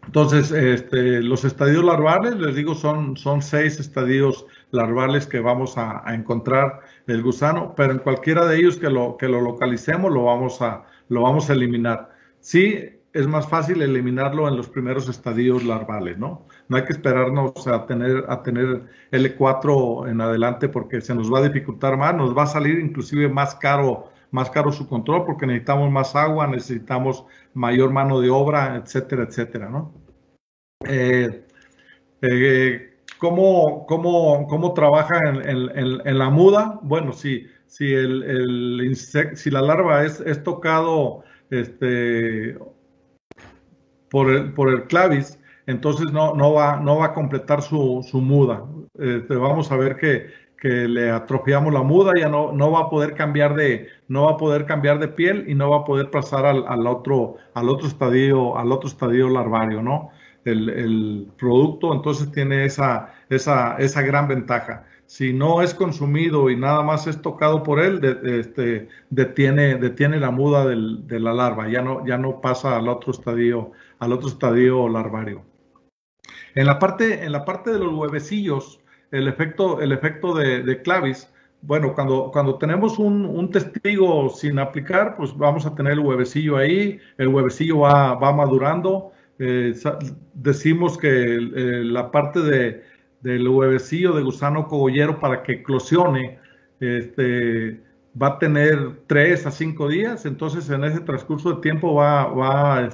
S3: Entonces, los estadios larvales, les digo, son 6 estadios larvales que vamos a encontrar el gusano, pero en cualquiera de ellos que lo localicemos lo vamos a eliminar. Sí, es más fácil eliminarlo en los primeros estadios larvales, ¿no? No hay que esperarnos a tener L4 en adelante, porque se nos va a dificultar más, nos va a salir inclusive más caro su control, porque necesitamos más agua, necesitamos mayor mano de obra, etcétera, ¿no? ¿Cómo trabaja en la muda? Bueno, si la larva es tocado por el Clavis, entonces no va a completar su muda. Vamos a ver que le atrofiamos la muda, ya no va a poder cambiar de piel, y no va a poder pasar al otro estadio larvario, ¿no? El producto entonces tiene esa gran ventaja. Si no es consumido y nada más es tocado por él, detiene la muda de la larva, ya no pasa al otro estadio larvario. En la parte de los huevecillos, el efecto de Clavis, bueno, cuando tenemos un testigo sin aplicar, pues vamos a tener el huevecillo ahí, el huevecillo va madurando. Decimos que la parte del huevecillo de gusano cogollero, para que eclosione, va a tener 3 a 5 días. Entonces, en ese transcurso de tiempo va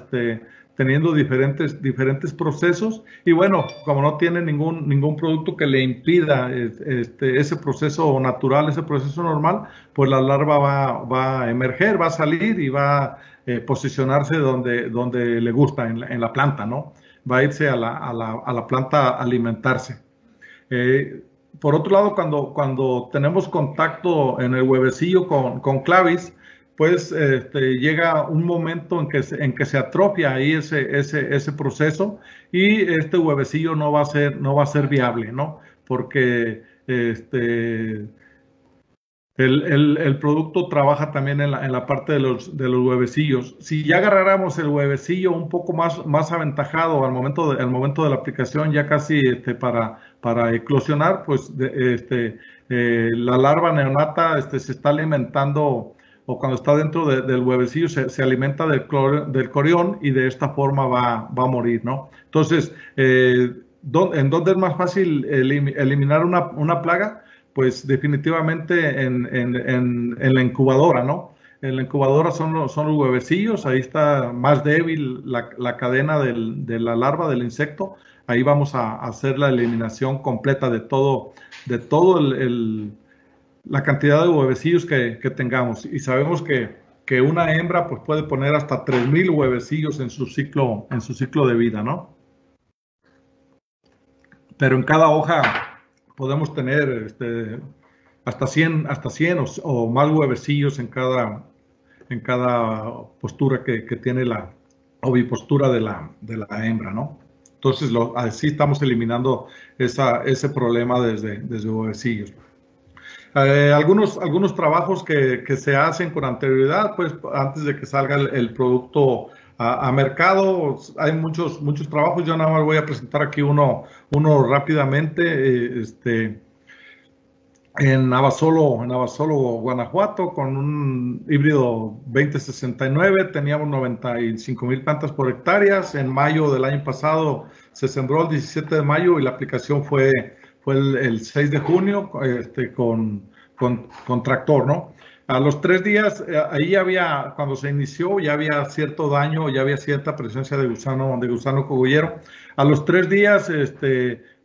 S3: teniendo diferentes procesos, y bueno, como no tiene ningún producto que le impida ese proceso natural, ese proceso normal, pues la larva va a emerger, va a salir y va a posicionarse donde le gusta, en la planta, ¿no? Va a irse a la planta a alimentarse. por otro lado, cuando tenemos contacto en el huevecillo con clavis, pues llega un momento en que se atrofia ahí ese proceso y este huevecillo no va a ser viable, ¿no? Porque el producto trabaja también en la parte de los huevecillos. Si ya agarráramos el huevecillo un poco más aventajado al momento de la aplicación, ya casi para eclosionar, pues la larva neonata se está alimentando, o cuando está dentro del huevecillo se alimenta del corión y de esta forma va a morir, ¿no? Entonces, ¿en dónde es más fácil eliminar una plaga? Pues definitivamente en la incubadora, ¿no? En la incubadora son los huevecillos, ahí está más débil la cadena de la larva del insecto, ahí vamos a hacer la eliminación completa de todo la cantidad de huevecillos que tengamos. Y sabemos que una hembra pues, puede poner hasta 3,000 huevecillos en su ciclo de vida, ¿no? Pero en cada hoja podemos tener hasta 100 o más huevecillos en cada postura que tiene la ovipostura de la hembra, ¿no? Entonces, así estamos eliminando ese problema desde huevecillos. Algunos trabajos que se hacen con anterioridad, pues antes de que salga el producto a mercado, hay muchos trabajos. Yo nada más voy a presentar aquí uno rápidamente. En Abasolo, Guanajuato, con un híbrido 2069, teníamos 95,000 plantas por hectáreas. En mayo del año pasado se sembró el 17 de mayo y la aplicación fue el 6 de junio con tractor, ¿no? A los 3 días, ahí cuando se inició, ya había cierto daño, ya había cierta presencia de gusano cogollero. A los 3 días,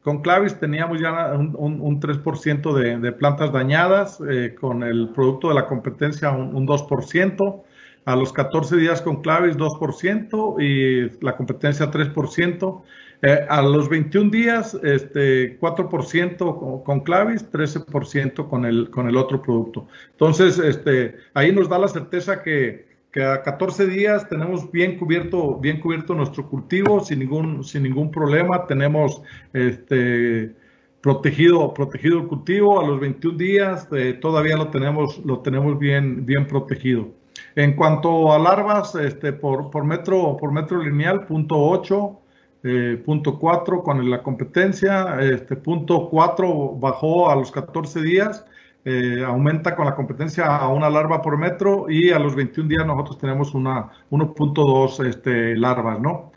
S3: con clavis teníamos ya un 3% de plantas dañadas, con el producto de la competencia un 2%. A los 14 días con clavis 2% y la competencia 3%. A los 21 días 4% con clavis, 13% con el otro producto. Entonces, ahí nos da la certeza que a 14 días tenemos bien cubierto nuestro cultivo sin ningún problema. Tenemos protegido el cultivo. A los 21 días todavía lo tenemos bien protegido. En cuanto a larvas, por metro lineal, 0.8, 0.4 con la competencia, 0.4 bajó a los 14 días, aumenta con la competencia a una larva por metro y a los 21 días nosotros tenemos 1.2 larvas, ¿no?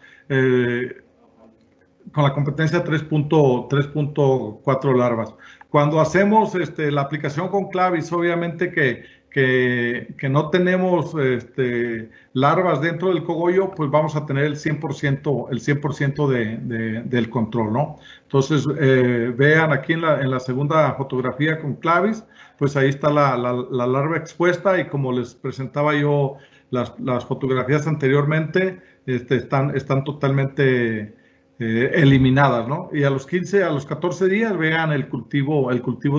S3: Con la competencia 3.4 larvas. Cuando hacemos la aplicación con clavis, obviamente que no tenemos larvas dentro del cogollo, pues vamos a tener el 100% del control, ¿no? Entonces, vean aquí en la segunda fotografía con clavis, pues ahí está la larva expuesta y como les presentaba yo las fotografías anteriormente, están totalmente eliminadas, ¿no? Y a los 14 días vean el cultivo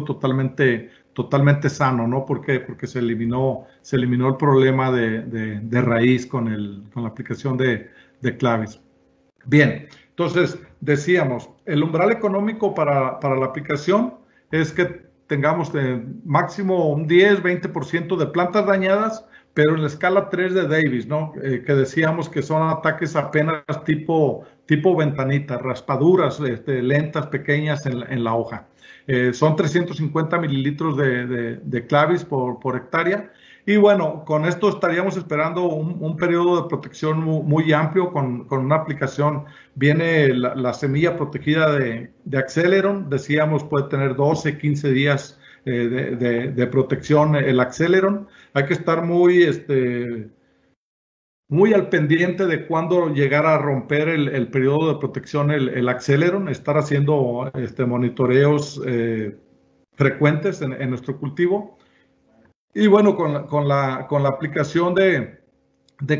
S3: totalmente sano, ¿no? ¿Por qué? Porque se eliminó el problema de raíz con la aplicación de clavis. Bien, entonces decíamos, el umbral económico para la aplicación es que tengamos máximo un 10-20% de plantas dañadas, pero en la escala 3 de Davis, ¿no? Que decíamos que son ataques apenas tipo ventanita, raspaduras lentas, pequeñas en la hoja. Son 350 mililitros de clavis por hectárea. Y bueno, con esto estaríamos esperando un periodo de protección muy amplio con una aplicación. Viene la semilla protegida de Acceleron, decíamos puede tener 12-15 días de protección el Acceleron. Hay que estar muy al pendiente de cuándo llegar a romper el periodo de protección el Acceleron, estar haciendo monitoreos frecuentes en nuestro cultivo. Y bueno, con la aplicación de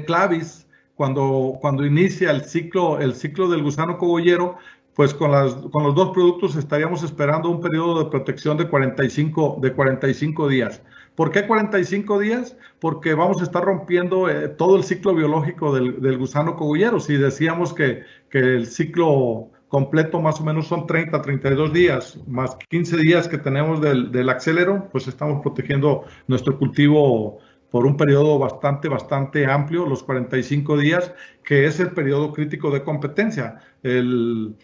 S3: clavis, cuando inicia el ciclo del gusano cogollero, pues con los dos productos estaríamos esperando un periodo de protección de 45 días. ¿Por qué 45 días? Porque vamos a estar rompiendo todo el ciclo biológico del gusano cogollero. Si decíamos que el ciclo completo más o menos son 30, 32 días, más 15 días que tenemos del acélero, pues estamos protegiendo nuestro cultivo por un periodo bastante amplio, los 45 días, que es el periodo crítico de competencia. El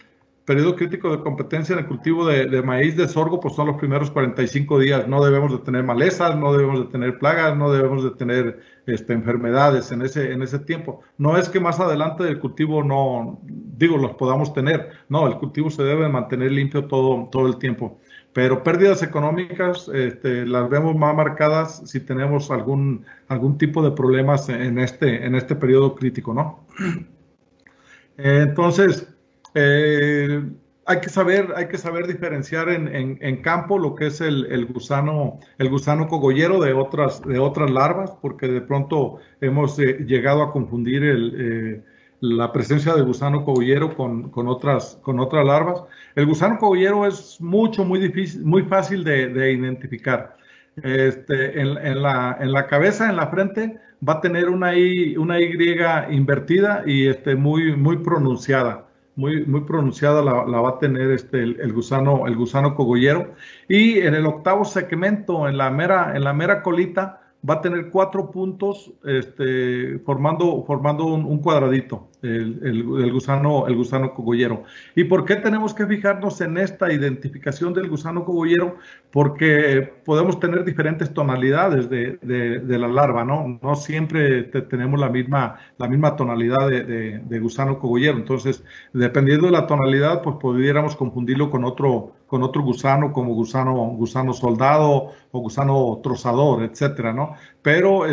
S3: periodo crítico de competencia en el cultivo de maíz, de sorgo, pues son los primeros 45 días. No debemos de tener malezas, no debemos de tener plagas, no debemos de tener enfermedades en ese tiempo. No es que más adelante del cultivo los podamos tener. No, el cultivo se debe mantener limpio todo el tiempo. Pero pérdidas económicas las vemos más marcadas si tenemos algún tipo de problemas en este periodo crítico, ¿no? Entonces, hay que saber diferenciar en campo lo que es el gusano cogollero de otras larvas, porque de pronto hemos llegado a confundir la presencia del gusano cogollero con otras larvas. El gusano cogollero es muy fácil de identificar. En la cabeza, en la frente, va a tener una Y invertida y muy pronunciada. Muy pronunciada la va a tener el gusano cogollero. Y en el octavo segmento, en la mera colita, va a tener 4 puntos formando un cuadradito, el gusano cogollero. ¿Y por qué tenemos que fijarnos en esta identificación del gusano cogollero? Porque podemos tener diferentes tonalidades de la larva, ¿no? No siempre tenemos la misma tonalidad de gusano cogollero. Entonces, dependiendo de la tonalidad, pues pudiéramos confundirlo con otro gusano, como gusano soldado o gusano trozador, etcétera, ¿no? Pero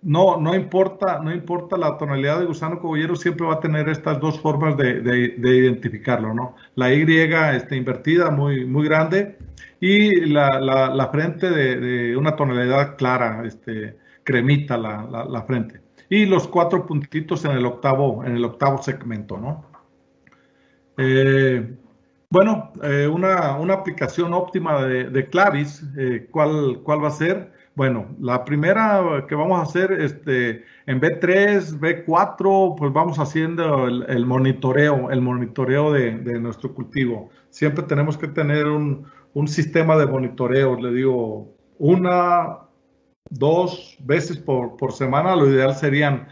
S3: no importa la tonalidad de gusano cogollero, siempre va a tener estas dos formas de identificarlo, ¿no? La Y invertida muy grande y la frente de una tonalidad clara, cremita la frente. Y los 4 puntitos en el octavo segmento, ¿no? Bueno, una aplicación óptima de Clavis, ¿cuál va a ser? Bueno, la primera que vamos a hacer, en B3, B4, pues vamos haciendo el monitoreo de nuestro cultivo. Siempre tenemos que tener un sistema de monitoreo, le digo, 1, 2 veces por semana. Lo ideal serían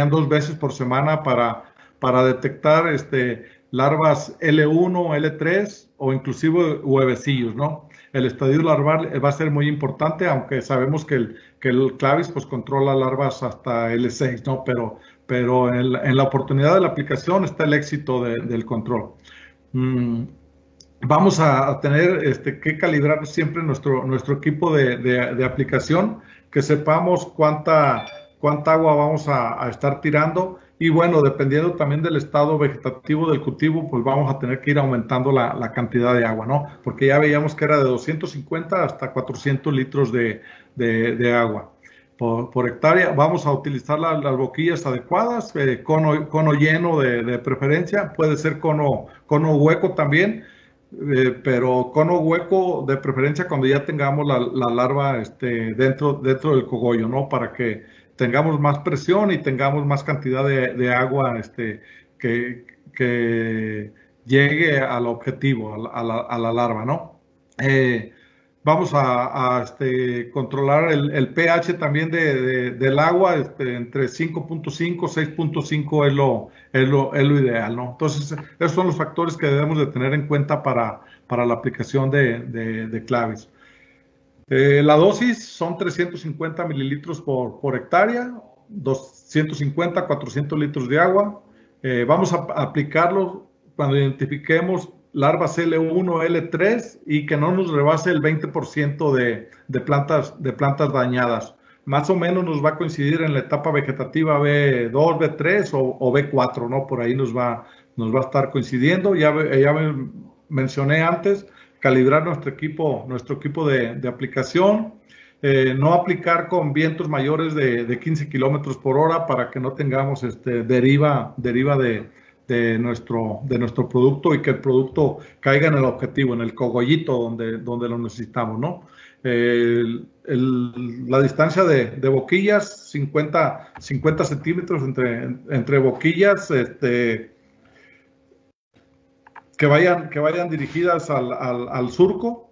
S3: 2 veces por semana para detectar larvas L1, L3 o inclusive huevecillos, ¿no? El estadio larval va a ser muy importante, aunque sabemos que el Clavis pues controla larvas hasta L6, ¿no? Pero en la oportunidad de la aplicación está el éxito del control. Vamos a tener que calibrar siempre nuestro equipo de aplicación, que sepamos cuánta agua vamos a estar tirando. Y bueno, dependiendo también del estado vegetativo del cultivo, pues vamos a tener que ir aumentando la cantidad de agua, ¿no? Porque ya veíamos que era de 250 hasta 400 litros de agua por hectárea. Vamos a utilizar las boquillas adecuadas, cono lleno de preferencia, puede ser cono hueco también, pero cono hueco de preferencia cuando ya tengamos la larva dentro del cogollo, ¿no? Para que tengamos más presión y tengamos más cantidad de agua que llegue al objetivo, a la larva, ¿no? Vamos a controlar el pH también del agua, entre 5.5 6.5 es lo ideal, ¿no? Entonces, esos son los factores que debemos de tener en cuenta para la aplicación de Clavis. La dosis son 350 mililitros por hectárea, 250, 400 litros de agua. Vamos a aplicarlo cuando identifiquemos larvas L1, L3 y que no nos rebase el 20% de plantas dañadas. Más o menos nos va a coincidir en la etapa vegetativa B2, B3 o B4, ¿no? Por ahí nos va a estar coincidiendo. Ya mencioné antes, calibrar nuestro equipo de aplicación, no aplicar con vientos mayores de 15 kilómetros por hora para que no tengamos deriva de de nuestro producto y que el producto caiga en el objetivo, en el cogollito donde lo necesitamos, ¿no? La distancia de boquillas, 50 centímetros entre boquillas, que vayan dirigidas al surco,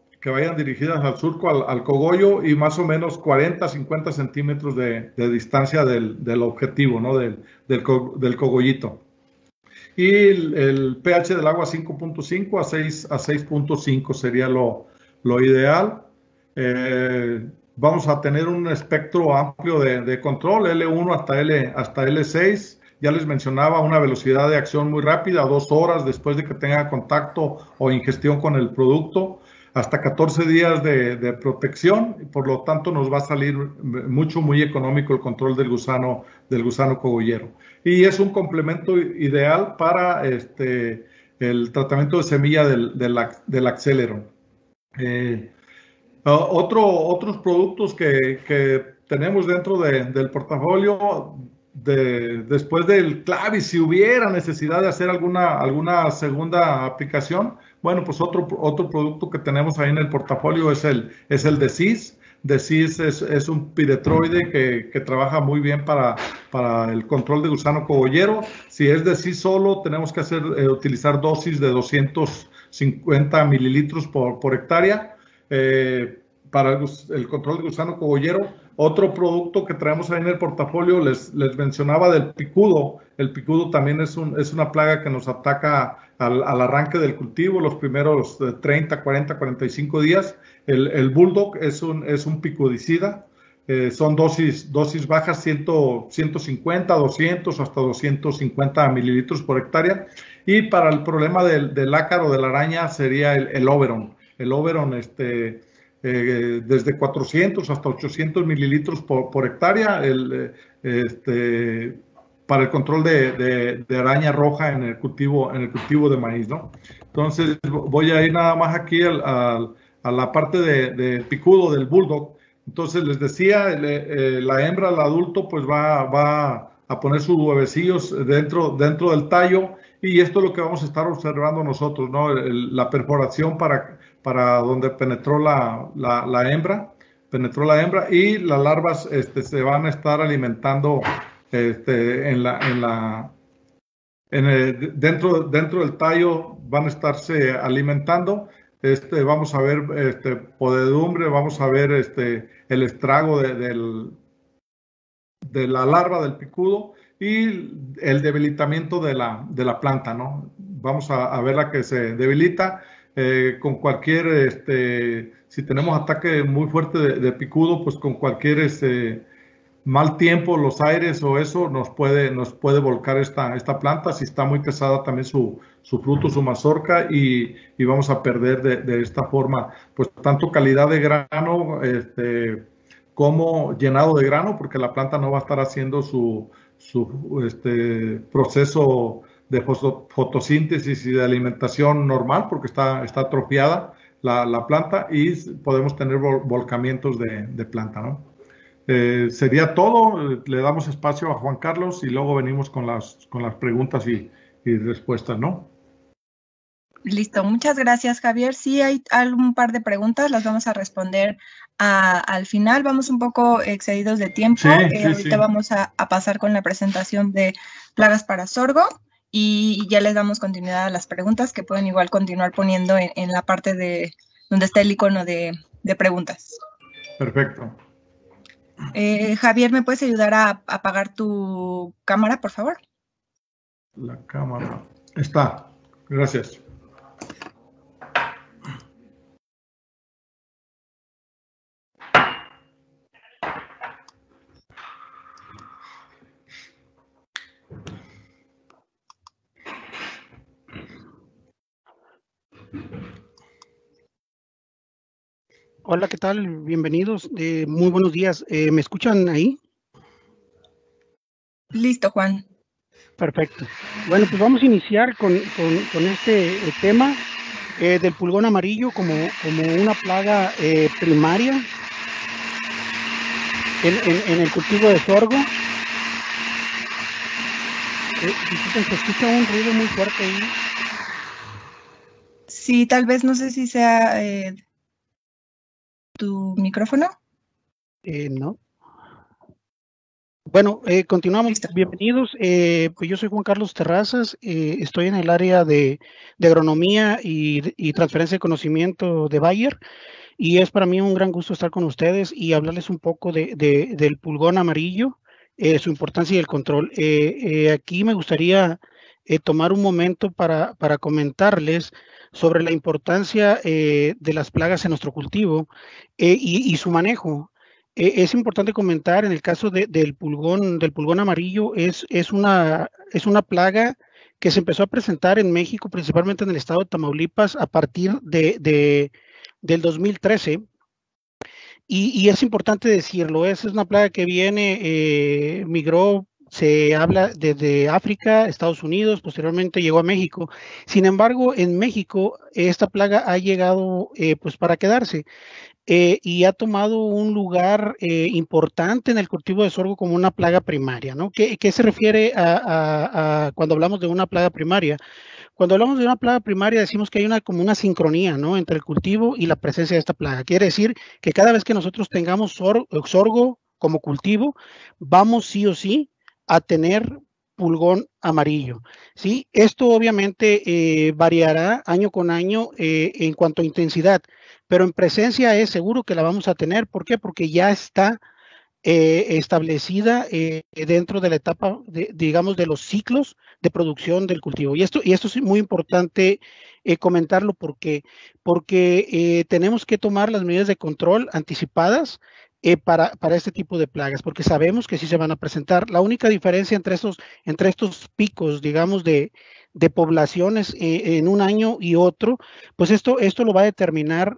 S3: al cogollo, y más o menos 50 centímetros de distancia del objetivo, ¿no? del cogollito. Y el pH del agua 5.5 a 6.5 sería lo ideal. Vamos a tener un espectro amplio de control, L1 hasta L6. Ya les mencionaba una velocidad de acción muy rápida, 2 horas después de que tenga contacto o ingestión con el producto, hasta 14 días de protección, y por lo tanto nos va a salir muy económico el control del gusano cogollero. Y es un complemento ideal para el tratamiento de semilla del Acceleron. Otros productos que tenemos dentro del portafolio, después del Clavis, si hubiera necesidad de hacer alguna segunda aplicación, bueno, pues otro producto que tenemos ahí en el portafolio es el Decis. Decis es un piretroide que trabaja muy bien para el control de gusano cogollero. Si es Decis solo, tenemos que utilizar dosis de 250 mililitros por hectárea. Para el control de gusano cogollero. Otro producto que traemos ahí en el portafolio, les mencionaba del picudo. El picudo también es una plaga que nos ataca al arranque del cultivo, los primeros 30, 40, 45 días. El Bulldog es un picudicida. Son dosis bajas, 150, 200, hasta 250 mililitros por hectárea. Y para el problema del ácaro, de la araña, sería el Oberon. El Oberon, desde 400 hasta 800 mililitros por hectárea, para el control de araña roja en el cultivo de maíz, ¿no? Entonces voy a ir nada más aquí a la parte de picudo del Bulldog. Entonces les decía, la hembra, el adulto, pues va a poner sus huevecillos dentro del tallo, y esto es lo que vamos a estar observando nosotros, ¿no? La perforación para donde penetró la hembra, y las larvas se van a estar alimentando dentro del tallo, van a estarse alimentando. Vamos a ver podredumbre, vamos a ver el estrago de la larva del picudo y el debilitamiento de la planta, ¿no? Vamos a ver la que se debilita. Con cualquier, si tenemos ataque muy fuerte de picudo, pues con cualquier mal tiempo, los aires o eso, nos puede volcar esta planta. Si está muy pesada también su fruto, su mazorca, y vamos a perder de esta forma, pues tanto calidad de grano como llenado de grano, porque la planta no va a estar haciendo su proceso de fotosíntesis y de alimentación normal, porque está atrofiada la planta, y podemos tener volcamientos de planta, ¿no? Sería todo. Le damos espacio a Juan Carlos y luego venimos con las preguntas y respuestas, ¿no?
S2: Listo, muchas gracias, Javier. Sí, hay un par de preguntas, las vamos a responder al final. Vamos un poco excedidos de tiempo. Ahorita vamos a pasar con la presentación de plagas para sorgo, y ya les damos continuidad a las preguntas, que pueden igual continuar poniendo en la parte de donde está el icono de preguntas.
S3: Perfecto.
S2: Javier, ¿me puedes ayudar a apagar tu cámara, por favor?
S3: La cámara está. Gracias.
S4: Hola, ¿qué tal? Bienvenidos. Muy buenos días. ¿Me escuchan ahí?
S2: Listo, Juan.
S4: Perfecto. Bueno, pues vamos a iniciar con este tema del pulgón amarillo como una plaga primaria en el cultivo de sorgo. Disculpen, se escucha un ruido muy fuerte ahí.
S2: Sí, tal vez, no sé si sea tu micrófono.
S4: No. Bueno, continuamos.
S2: Listo.
S4: Bienvenidos. Pues yo soy Juan Carlos Terrazas. Estoy en el área de agronomía y transferencia de conocimiento de Bayer. Y es para mí un gran gusto estar con ustedes y hablarles un poco del pulgón amarillo, su importancia y el control. Aquí me gustaría tomar un momento para comentarles sobre la importancia de las plagas en nuestro cultivo y su manejo. Es importante comentar en el caso del pulgón amarillo, es una plaga que se empezó a presentar en México, principalmente en el estado de Tamaulipas, a partir del 2013. Y es importante decirlo, es una plaga que migró, se habla desde África, Estados Unidos, posteriormente llegó a México. Sin embargo, en México esta plaga ha llegado pues para quedarse y ha tomado un lugar importante en el cultivo de sorgo como una plaga primaria, ¿no? ¿Qué se refiere a cuando hablamos de una plaga primaria? Cuando hablamos de una plaga primaria decimos que hay como una sincronía, ¿no?, entre el cultivo y la presencia de esta plaga. Quiere decir que cada vez que nosotros tengamos sorgo como cultivo, vamos sí o sí a tener pulgón amarillo, ¿sí? Esto obviamente variará año con año en cuanto a intensidad, pero en presencia es seguro que la vamos a tener. ¿Por qué? Porque ya está establecida dentro de la etapa, digamos, de los ciclos de producción del cultivo. Y esto es muy importante comentarlo porque tenemos que tomar las medidas de control anticipadas para este tipo de plagas, porque sabemos que sí se van a presentar. La única diferencia entre estos picos, digamos, de poblaciones en un año y otro, pues esto lo va a determinar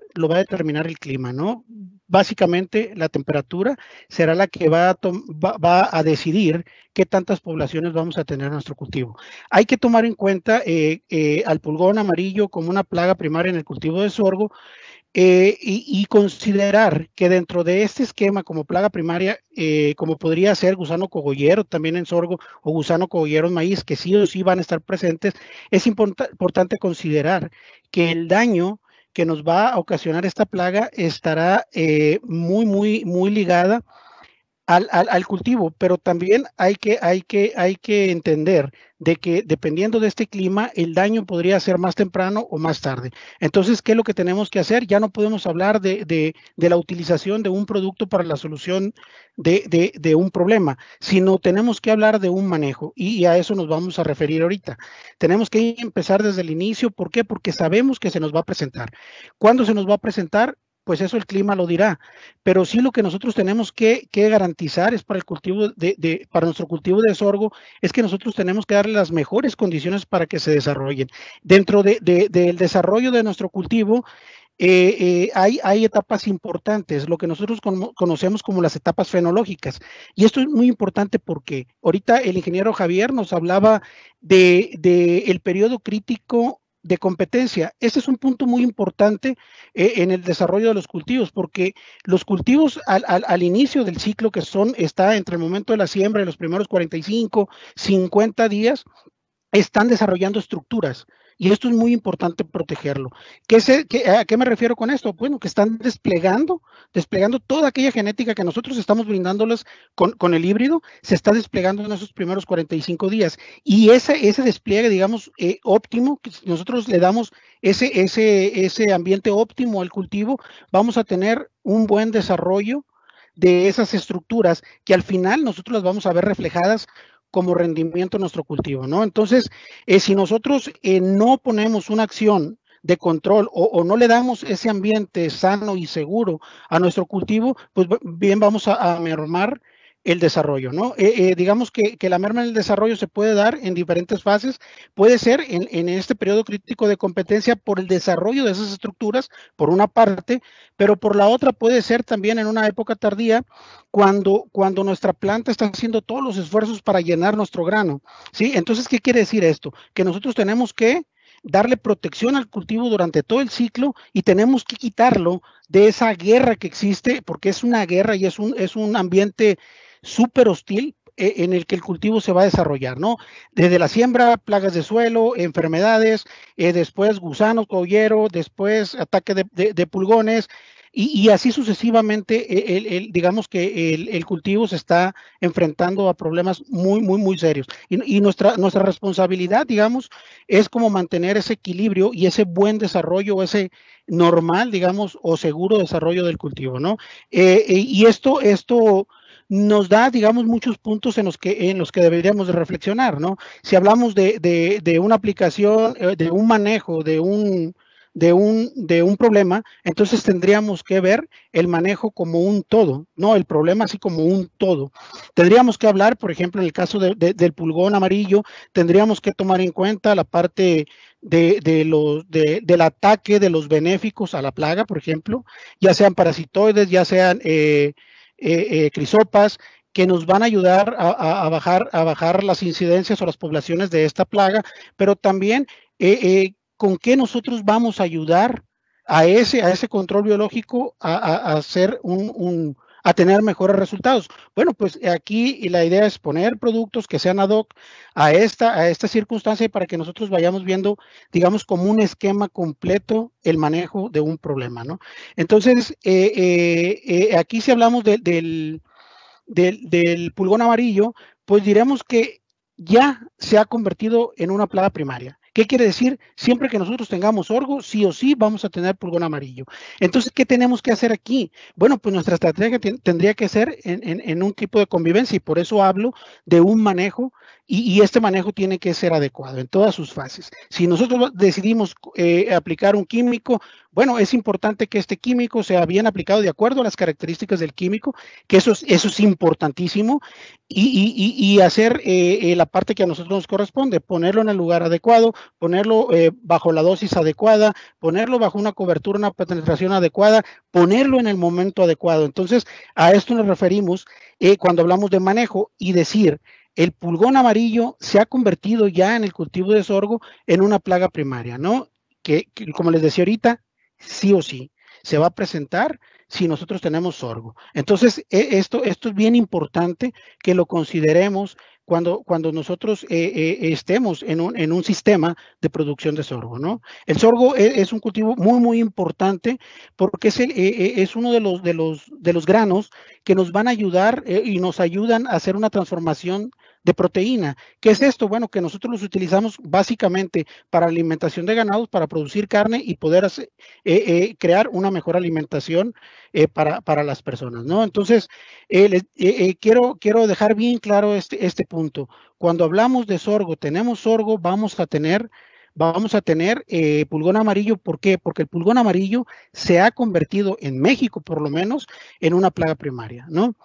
S4: el clima, ¿no? Básicamente la temperatura será la que va a decidir qué tantas poblaciones vamos a tener en nuestro cultivo. Hay que tomar en cuenta al pulgón amarillo como una plaga primaria en el cultivo de sorgo y considerar que dentro de este esquema como plaga primaria, como podría ser gusano cogollero también en sorgo o gusano cogollero en maíz, que sí o sí van a estar presentes, es importante considerar que el daño que nos va a ocasionar esta plaga estará muy ligada al cultivo, pero también hay que entender de que dependiendo de este clima, el daño podría ser más temprano o más tarde. Entonces, ¿qué es lo que tenemos que hacer? Ya no podemos hablar de la utilización de un producto para la solución de un problema, sino tenemos que hablar de un manejo y a eso nos vamos a referir ahorita. Tenemos que empezar desde el inicio. ¿Por qué? Porque sabemos que se nos va a presentar. ¿Cuándo se nos va a presentar? Pues eso el clima lo dirá, pero sí lo que nosotros tenemos que garantizar es para el cultivo para nuestro cultivo de sorgo, es que nosotros tenemos que darle las mejores condiciones para que se desarrollen. Dentro del desarrollo de nuestro cultivo, hay etapas importantes, lo que nosotros conocemos como las etapas fenológicas. Y esto es muy importante porque ahorita el ingeniero Javier nos hablaba el periodo crítico de competencia. Este es un punto muy importante en el desarrollo de los cultivos, porque los cultivos al inicio del ciclo, está entre el momento de la siembra y los primeros 45, 50 días, están desarrollando estructuras. Y esto es muy importante protegerlo. ¿A qué me refiero con esto? Bueno, que están desplegando toda aquella genética que nosotros estamos brindándoles con el híbrido, se está desplegando en esos primeros 45 días. Y ese despliegue, digamos, óptimo, que nosotros le damos ese ambiente óptimo al cultivo, vamos a tener un buen desarrollo de esas estructuras que al final nosotros las vamos a ver reflejadas como rendimiento en nuestro cultivo, ¿no? Entonces, si nosotros no ponemos una acción de control o no le damos ese ambiente sano y seguro a nuestro cultivo, pues bien vamos a mermar el desarrollo, ¿no? Digamos que la merma en el desarrollo se puede dar en diferentes fases, puede ser en este periodo crítico de competencia por el desarrollo de esas estructuras, por una parte, pero por la otra puede ser también en una época tardía, cuando nuestra planta está haciendo todos los esfuerzos para llenar nuestro grano, ¿sí? Entonces, ¿qué quiere decir esto? Que nosotros tenemos que darle protección al cultivo durante todo el ciclo y tenemos que quitarlo de esa guerra que existe, porque es una guerra y es un ambiente súper hostil en el que el cultivo se va a desarrollar, ¿no? Desde la siembra, plagas de suelo, enfermedades, después gusanos, collero, después ataque de pulgones, y así sucesivamente, digamos que el cultivo se está enfrentando a problemas muy serios. Y nuestra responsabilidad, digamos, es como mantener ese equilibrio y ese buen desarrollo, ese normal, digamos, o seguro desarrollo del cultivo, ¿no? Y esto nos da, digamos, muchos puntos en los que deberíamos de reflexionar, ¿no? Si hablamos de una aplicación, de un manejo, de un problema, entonces tendríamos que ver el manejo como un todo, no el problema así como un todo. Tendríamos que hablar, por ejemplo, en el caso del pulgón amarillo, tendríamos que tomar en cuenta la parte del ataque de los benéficos a la plaga, por ejemplo, ya sean parasitoides, ya sean crisopas, que nos van a ayudar a bajar las incidencias o las poblaciones de esta plaga, pero también con qué nosotros vamos a ayudar a ese control biológico a hacer a tener mejores resultados. Bueno, pues aquí la idea es poner productos que sean ad hoc a esta circunstancia para que nosotros vayamos viendo, digamos, como un esquema completo el manejo de un problema, ¿no? Entonces, aquí si hablamos del pulgón amarillo, pues diremos que ya se ha convertido en una plaga primaria. ¿Qué quiere decir? Siempre que nosotros tengamos sorgo, sí o sí vamos a tener pulgón amarillo. Entonces, ¿qué tenemos que hacer aquí? Bueno, pues nuestra estrategia tendría que ser en un tipo de convivencia, y por eso hablo de un manejo, y este manejo tiene que ser adecuado en todas sus fases. Si nosotros decidimos aplicar un químico, bueno, es importante que este químico sea bien aplicado de acuerdo a las características del químico, que eso es importantísimo, y hacer la parte que a nosotros nos corresponde, ponerlo en el lugar adecuado, ponerlo bajo la dosis adecuada, ponerlo bajo una cobertura, una penetración adecuada, ponerlo en el momento adecuado. Entonces, a esto nos referimos cuando hablamos de manejo, y decir, el pulgón amarillo se ha convertido ya en el cultivo de sorgo en una plaga primaria, ¿no? Que como les decía ahorita, sí o sí se va a presentar si nosotros tenemos sorgo. Entonces, esto es bien importante que lo consideremos cuando nosotros estemos en un sistema de producción de sorgo, ¿no? El sorgo es un cultivo muy importante, porque es uno de los granos que nos van a ayudar y nos ayudan a hacer una transformación de proteína. ¿Qué es esto? Bueno, que nosotros los utilizamos básicamente para alimentación de ganados, para producir carne y poder crear una mejor alimentación para las personas, ¿no? Entonces, quiero dejar bien claro este punto. Cuando hablamos de sorgo, tenemos sorgo, vamos a tener pulgón amarillo. ¿Por qué? Porque el pulgón amarillo se ha convertido, en México por lo menos, en una plaga primaria, ¿no?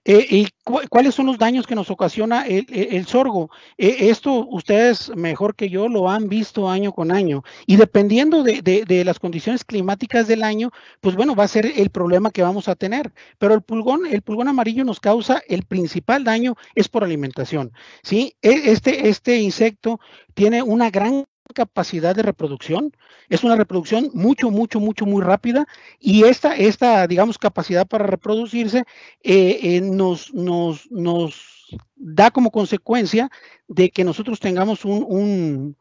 S4: ¿Y cuáles son los daños que nos ocasiona el sorgo? Esto ustedes mejor que yo lo han visto año con año, y dependiendo de las condiciones climáticas del año, pues bueno, va a ser el problema que vamos a tener. Pero el pulgón amarillo nos causa, el principal daño es por alimentación, ¿sí? Este insecto tiene una gran capacidad de reproducción, es una reproducción muy rápida, y esta digamos, capacidad para reproducirse nos da como consecuencia de que nosotros tengamos un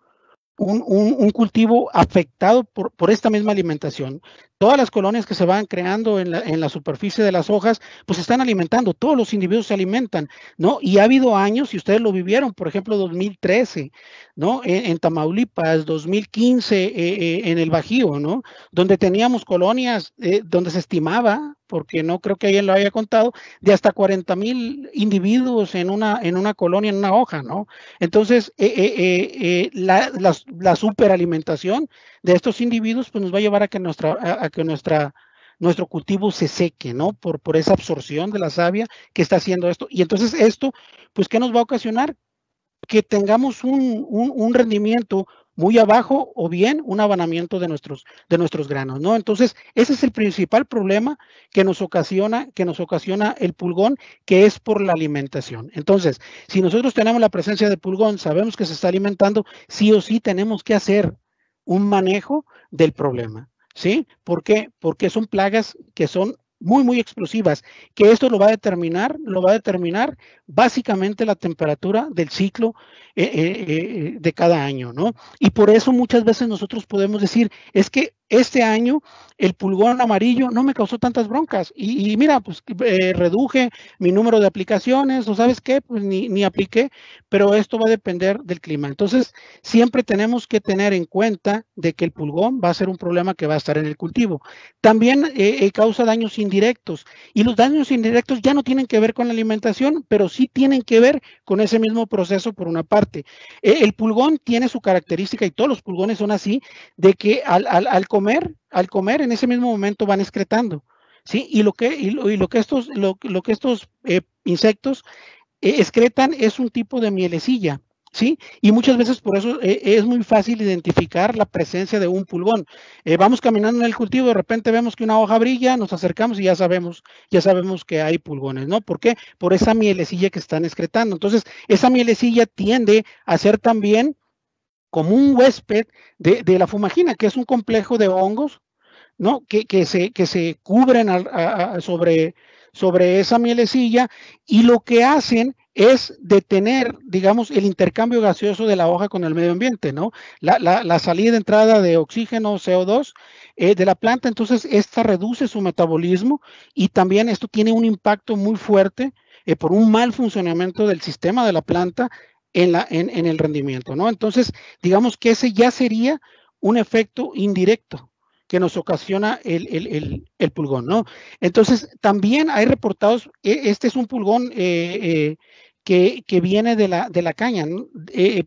S4: cultivo afectado por esta misma alimentación. Todas las colonias que se van creando en la superficie de las hojas, pues se están alimentando, todos los individuos se alimentan, ¿no? Y ha habido años, y ustedes lo vivieron, por ejemplo, 2013, ¿no? En Tamaulipas, 2015 en el Bajío, ¿no? Donde teníamos colonias donde se estimaba, porque no creo que alguien lo haya contado, de hasta 40,000 individuos en una colonia, en una hoja, ¿no? Entonces, la superalimentación de estos individuos, pues nos va a llevar a que nuestro cultivo se seque, ¿no? Por esa absorción de la savia que está haciendo esto. Y entonces esto, pues, ¿qué nos va a ocasionar? Que tengamos un rendimiento muy abajo, o bien un abanamiento de nuestros granos, ¿no? Entonces, ese es el principal problema que nos ocasiona el pulgón, que es por la alimentación. Entonces, si nosotros tenemos la presencia de pulgón, sabemos que se está alimentando, sí o sí tenemos que hacer un manejo del problema, ¿sí? ¿Por qué? Porque son plagas que son muy explosivas, que esto lo va a determinar básicamente la temperatura del ciclo de cada año, ¿no? Y por eso muchas veces nosotros podemos decir, es que este año el pulgón amarillo no me causó tantas broncas y mira, pues reduje mi número de aplicaciones o sabes qué, pues ni apliqué, pero esto va a depender del clima. Entonces, siempre tenemos que tener en cuenta de que el pulgón va a ser un problema que va a estar en el cultivo. También causa daños indirectos y los daños indirectos ya no tienen que ver con la alimentación, pero sí tienen que ver con ese mismo proceso por una parte. El pulgón tiene su característica y todos los pulgones son así, de que al comer en ese mismo momento van excretando, ¿sí? Y lo que estos insectos excretan es un tipo de mielecilla, ¿sí? Y muchas veces por eso es muy fácil identificar la presencia de un pulgón. Vamos caminando en el cultivo, de repente vemos que una hoja brilla, nos acercamos y ya sabemos que hay pulgones, ¿no? ¿Por qué? Por esa mielecilla que están excretando. Entonces, esa mielecilla tiende a ser también como un huésped de la fumagina, que es un complejo de hongos, ¿no? Que se cubren sobre esa mielecilla y lo que hacen es detener, digamos, el intercambio gaseoso de la hoja con el medio ambiente, ¿no? La salida de entrada de oxígeno, CO2, de la planta, entonces esta reduce su metabolismo y también esto tiene un impacto muy fuerte por un mal funcionamiento del sistema de la planta en el rendimiento, ¿no? Entonces, digamos que ese ya sería un efecto indirecto que nos ocasiona el pulgón, ¿no? Entonces, también hay reportados, este es un pulgón que viene de la caña, ¿no?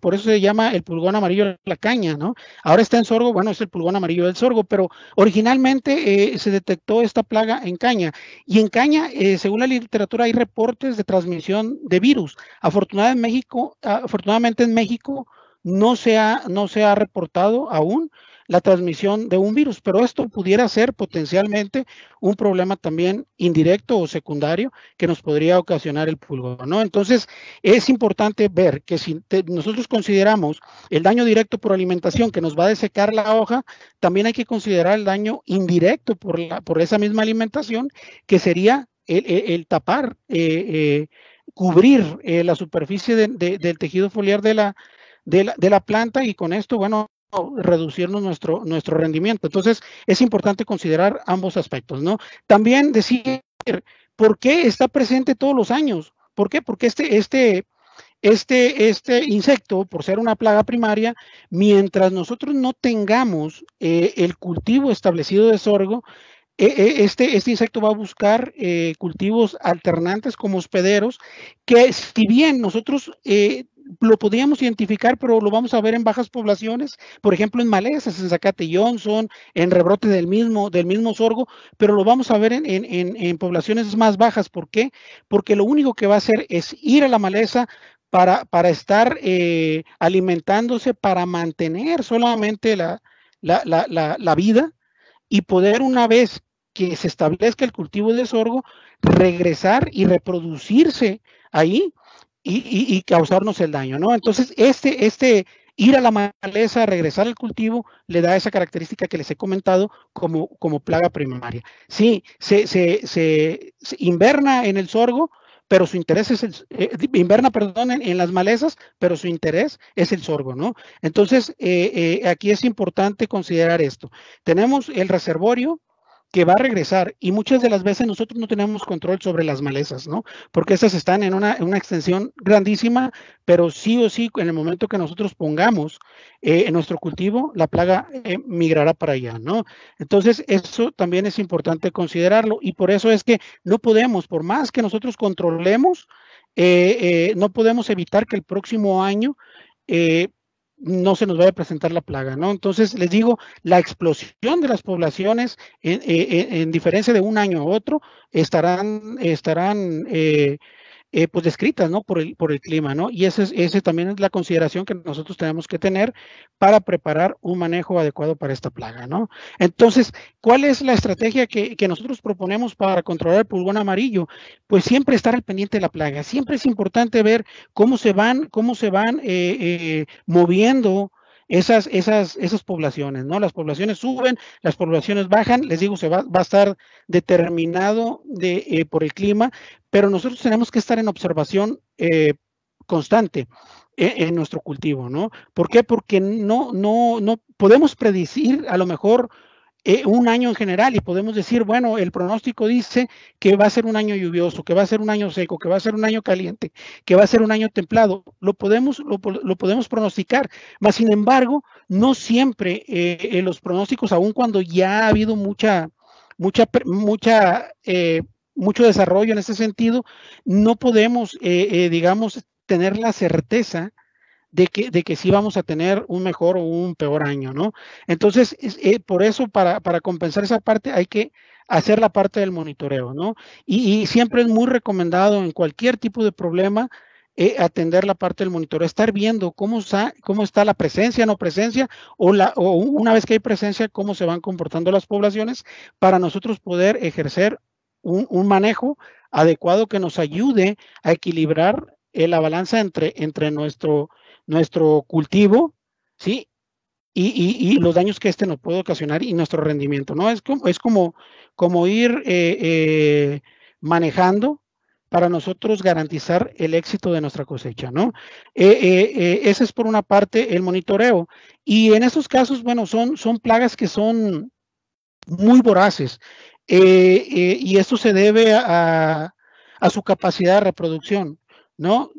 S4: Por eso se llama el pulgón amarillo de la caña, ¿no? Ahora está en sorgo, bueno, es el pulgón amarillo del sorgo, pero originalmente se detectó esta plaga en caña. Y en caña, según la literatura, hay reportes de transmisión de virus. Afortunadamente en México no se ha reportado aún la transmisión de un virus, pero esto pudiera ser potencialmente un problema también indirecto o secundario que nos podría ocasionar el pulgón, ¿no? Entonces, es importante ver que si nosotros consideramos el daño directo por alimentación que nos va a desecar la hoja, también hay que considerar el daño indirecto por esa misma alimentación, que sería el tapar, cubrir la superficie del tejido foliar de la planta y con esto, bueno, reducirnos nuestro rendimiento. Entonces, es importante considerar ambos aspectos, ¿no? También decir, ¿por qué está presente todos los años? ¿Por qué? Porque este insecto, por ser una plaga primaria, mientras nosotros no tengamos el cultivo establecido de sorgo, este insecto va a buscar cultivos alternantes como hospederos, que si bien nosotros lo podríamos identificar, pero lo vamos a ver en bajas poblaciones, por ejemplo en malezas, en zacate Johnson, en rebrote del mismo sorgo, pero lo vamos a ver en poblaciones más bajas. ¿Por qué? Porque lo único que va a hacer es ir a la maleza para estar alimentándose, para mantener solamente la vida y poder, una vez que se establezca el cultivo de sorgo, regresar y reproducirse ahí y causarnos el daño, ¿no? Entonces, ir a la maleza, regresar al cultivo, le da esa característica que les he comentado como plaga primaria. Sí, se inverna en el sorgo, pero su interés es inverna, perdón, en las malezas, pero su interés es el sorgo, ¿no? Entonces, aquí es importante considerar esto. Tenemos el reservorio que va a regresar y muchas de las veces nosotros no tenemos control sobre las malezas, ¿no? Porque estas están en una extensión grandísima, pero sí o sí, en el momento que nosotros pongamos en nuestro cultivo, la plaga migrará para allá, ¿no? Entonces, eso también es importante considerarlo y por eso es que no podemos, por más que nosotros controlemos, no podemos evitar que el próximo año no se nos vaya a presentar la plaga, ¿no? Entonces, les digo, la explosión de las poblaciones, en diferencia de un año a otro, estarán pues descritas, ¿no? Por el clima, ¿no? Y ese también es la consideración que nosotros tenemos que tener para preparar un manejo adecuado para esta plaga, ¿no? Entonces, ¿cuál es la estrategia que nosotros proponemos para controlar el pulgón amarillo? Pues siempre estar al pendiente de la plaga. Siempre es importante ver cómo se van moviendo esas poblaciones, ¿no? Las poblaciones suben, las poblaciones bajan, les digo, va a estar determinado por el clima, pero nosotros tenemos que estar en observación constante en nuestro cultivo, ¿no? ¿Por qué? Porque no podemos predecir a lo mejor un año en general y podemos decir, bueno, el pronóstico dice que va a ser un año lluvioso, que va a ser un año seco, que va a ser un año caliente, que va a ser un año templado. Lo podemos pronosticar, mas sin embargo, no siempre los pronósticos, aun cuando ya ha habido mucho desarrollo en ese sentido, no podemos, digamos, tener la certeza de que sí vamos a tener un mejor o un peor año, ¿no? Entonces, por eso, para compensar esa parte, hay que hacer la parte del monitoreo, ¿no? Y siempre es muy recomendado en cualquier tipo de problema atender la parte del monitoreo, estar viendo cómo está la presencia, no presencia, o una vez que hay presencia, cómo se van comportando las poblaciones para nosotros poder ejercer un manejo adecuado que nos ayude a equilibrar la balanza entre nuestro cultivo, ¿sí? Y los daños que nos puede ocasionar y nuestro rendimiento, ¿no? Es como ir manejando para nosotros garantizar el éxito de nuestra cosecha, ¿no? Ese es por una parte el monitoreo. Y en estos casos, bueno, son plagas que son muy voraces. Y esto se debe a su capacidad de reproducción, ¿no?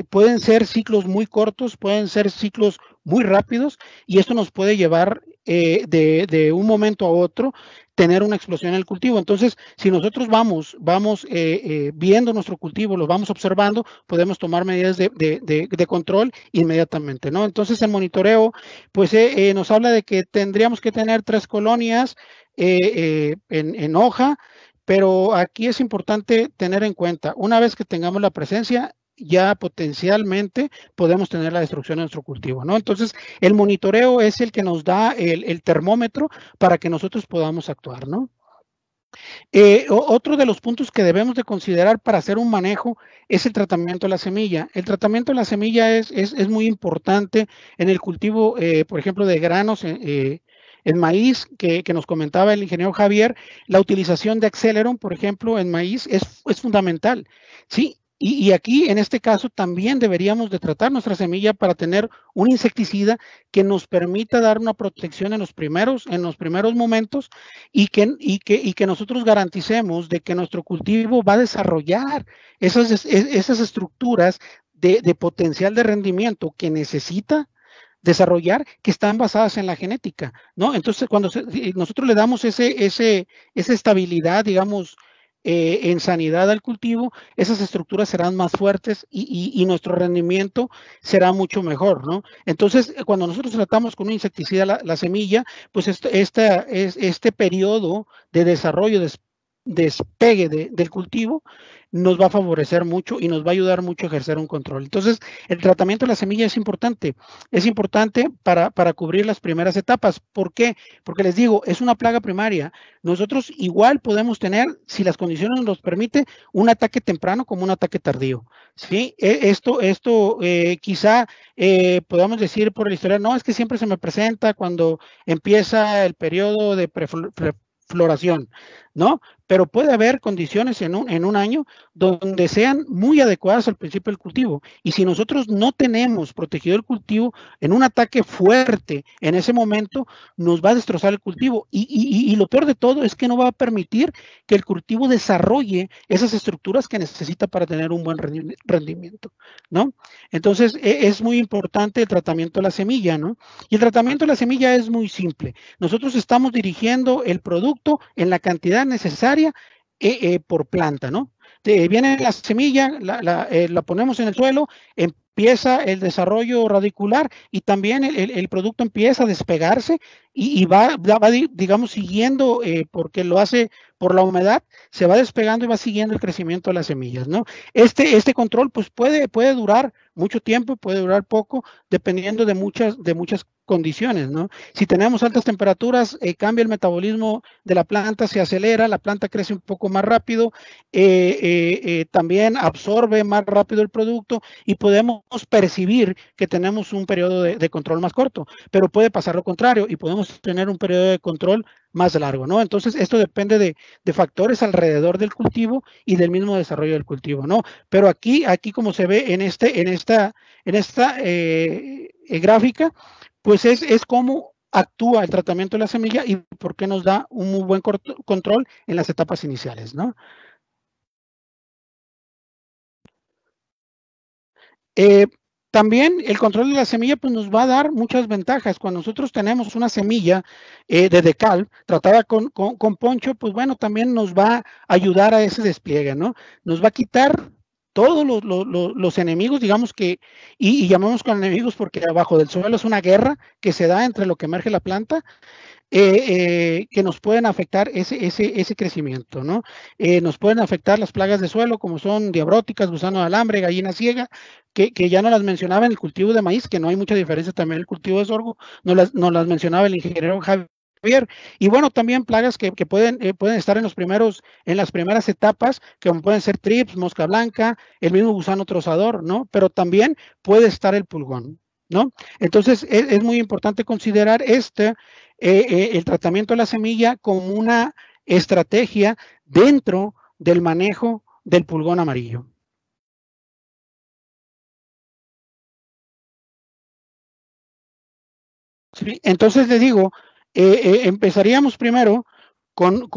S4: Pueden ser ciclos muy cortos, pueden ser ciclos muy rápidos, y esto nos puede llevar de un momento a otro tener una explosión en el cultivo. Entonces, si nosotros vamos viendo nuestro cultivo, lo vamos observando, podemos tomar medidas de control inmediatamente, ¿no? Entonces, el monitoreo, pues nos habla de que tendríamos que tener 3 colonias en hoja, pero aquí es importante tener en cuenta, una vez que tengamos la presencia, ya potencialmente podemos tener la destrucción de nuestro cultivo, ¿no? Entonces, el monitoreo es el que nos da el termómetro para que nosotros podamos actuar, ¿no? Otro de los puntos que debemos de considerar para hacer un manejo es el tratamiento de la semilla. El tratamiento de la semilla es muy importante en el cultivo, por ejemplo, de granos, en maíz, que nos comentaba el ingeniero Javier. La utilización de Aceleron, por ejemplo, en maíz es fundamental, ¿sí? Y aquí, en este caso, también deberíamos de tratar nuestra semilla para tener un insecticida que nos permita dar una protección en los primeros momentos y que nosotros garanticemos de que nuestro cultivo va a desarrollar esas estructuras de potencial de rendimiento que necesita desarrollar, que están basadas en la genética, ¿no? Entonces, cuando nosotros le damos esa estabilidad, digamos, en sanidad al cultivo, esas estructuras serán más fuertes y nuestro rendimiento será mucho mejor, ¿no? Entonces, cuando nosotros tratamos con un insecticida la semilla, pues este periodo de desarrollo, despegue del cultivo, nos va a favorecer mucho y nos va a ayudar mucho a ejercer un control. Entonces, el tratamiento de la semilla es importante para cubrir las primeras etapas. ¿Por qué? Porque les digo, es una plaga primaria. Nosotros igual podemos tener, si las condiciones nos permiten, un ataque temprano como un ataque tardío, ¿sí? Esto quizá podamos decir por la historia, no, es que siempre se me presenta cuando empieza el periodo de floración, ¿no? Pero puede haber condiciones en un año donde sean muy adecuadas al principio del cultivo. Y si nosotros no tenemos protegido el cultivo, en un ataque fuerte en ese momento, nos va a destrozar el cultivo. Y lo peor de todo es que no va a permitir que el cultivo desarrolle esas estructuras que necesita para tener un buen rendimiento, ¿no? Entonces, es muy importante el tratamiento de la semilla, ¿no? Y el tratamiento de la semilla es muy simple. Nosotros estamos dirigiendo el producto en la cantidad necesaria por planta, ¿no? Viene la semilla, la ponemos en el suelo, empieza el desarrollo radicular y también el producto empieza a despegarse y va, digamos, siguiendo, porque lo hace por la humedad, se va despegando y va siguiendo el crecimiento de las semillas, ¿no? Este control pues puede durar mucho tiempo, puede durar poco, dependiendo de muchas condiciones, ¿no? Si tenemos altas temperaturas, cambia el metabolismo de la planta, se acelera, la planta crece un poco más rápido, también absorbe más rápido el producto y podemos percibir que tenemos un periodo de control más corto, pero puede pasar lo contrario y podemos tener un periodo de control más largo, ¿no? Entonces, esto depende de factores alrededor del cultivo y del mismo desarrollo del cultivo, ¿no? Pero aquí como se ve en esta gráfica, pues es cómo actúa el tratamiento de la semilla y por qué nos da un muy buen control en las etapas iniciales, ¿no? También el control de la semilla pues nos va a dar muchas ventajas. Cuando nosotros tenemos una semilla de decal tratada con poncho, pues bueno, también nos va a ayudar a ese despliegue, ¿no? Nos va a quitar todos los enemigos, digamos que, y llamamos con enemigos porque abajo del suelo es una guerra que se da entre lo que emerge la planta, que nos pueden afectar ese crecimiento, ¿no? Nos pueden afectar las plagas de suelo, como son diabróticas, gusano de alambre, gallina ciega, que ya no las mencionaba en el cultivo de maíz, que no hay mucha diferencia también en el cultivo de sorgo, no las mencionaba el ingeniero Javier. Y bueno, también plagas que pueden estar en las primeras etapas, como pueden ser trips, mosca blanca, el mismo gusano trozador, ¿no? Pero también puede estar el pulgón, ¿no? Entonces, es muy importante considerar el tratamiento de la semilla como una estrategia dentro del manejo del pulgón amarillo. ¿Sí? Entonces les digo, empezaríamos primero con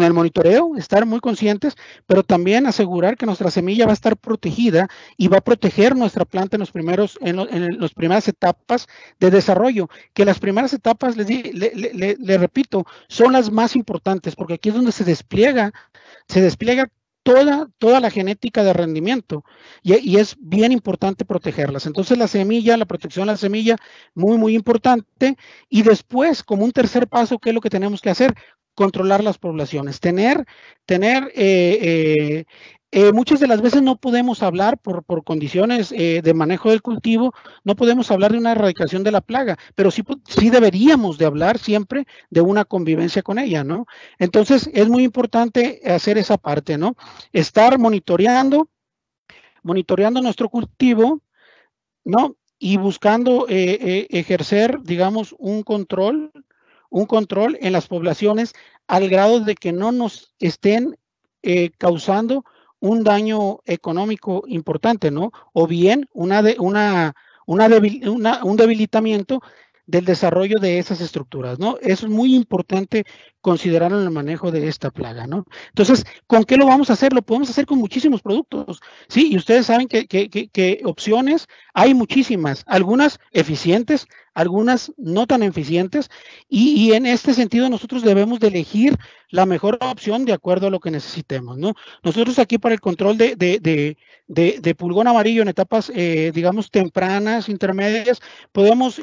S4: el monitoreo, estar muy conscientes, pero también asegurar que nuestra semilla va a estar protegida y va a proteger nuestra planta en las primeras etapas de desarrollo, que las primeras etapas, le repito, son las más importantes, porque aquí es donde se despliega toda la genética de rendimiento y es bien importante protegerlas. Entonces la protección de la semilla, muy, muy importante. Y después, como un tercer paso, ¿qué es lo que tenemos que hacer? Controlar las poblaciones, muchas de las veces no podemos hablar por condiciones de manejo del cultivo, no podemos hablar de una erradicación de la plaga, pero sí deberíamos de hablar siempre de una convivencia con ella, ¿no? Entonces es muy importante hacer esa parte, ¿no? Estar monitoreando nuestro cultivo, ¿no? Y buscando ejercer, digamos, un control en las poblaciones al grado de que no nos estén causando un daño económico importante, ¿no? O bien un debilitamiento del desarrollo de esas estructuras, ¿no? Eso es muy importante considerar en el manejo de esta plaga, ¿no? Entonces, ¿con qué lo vamos a hacer? Lo podemos hacer con muchísimos productos, ¿sí? Y ustedes saben que opciones hay muchísimas, algunas eficientes, algunas no tan eficientes, y en este sentido nosotros debemos de elegir la mejor opción de acuerdo a lo que necesitemos, ¿no? Nosotros aquí para el control de pulgón amarillo en etapas, digamos, tempranas, intermedias, podemos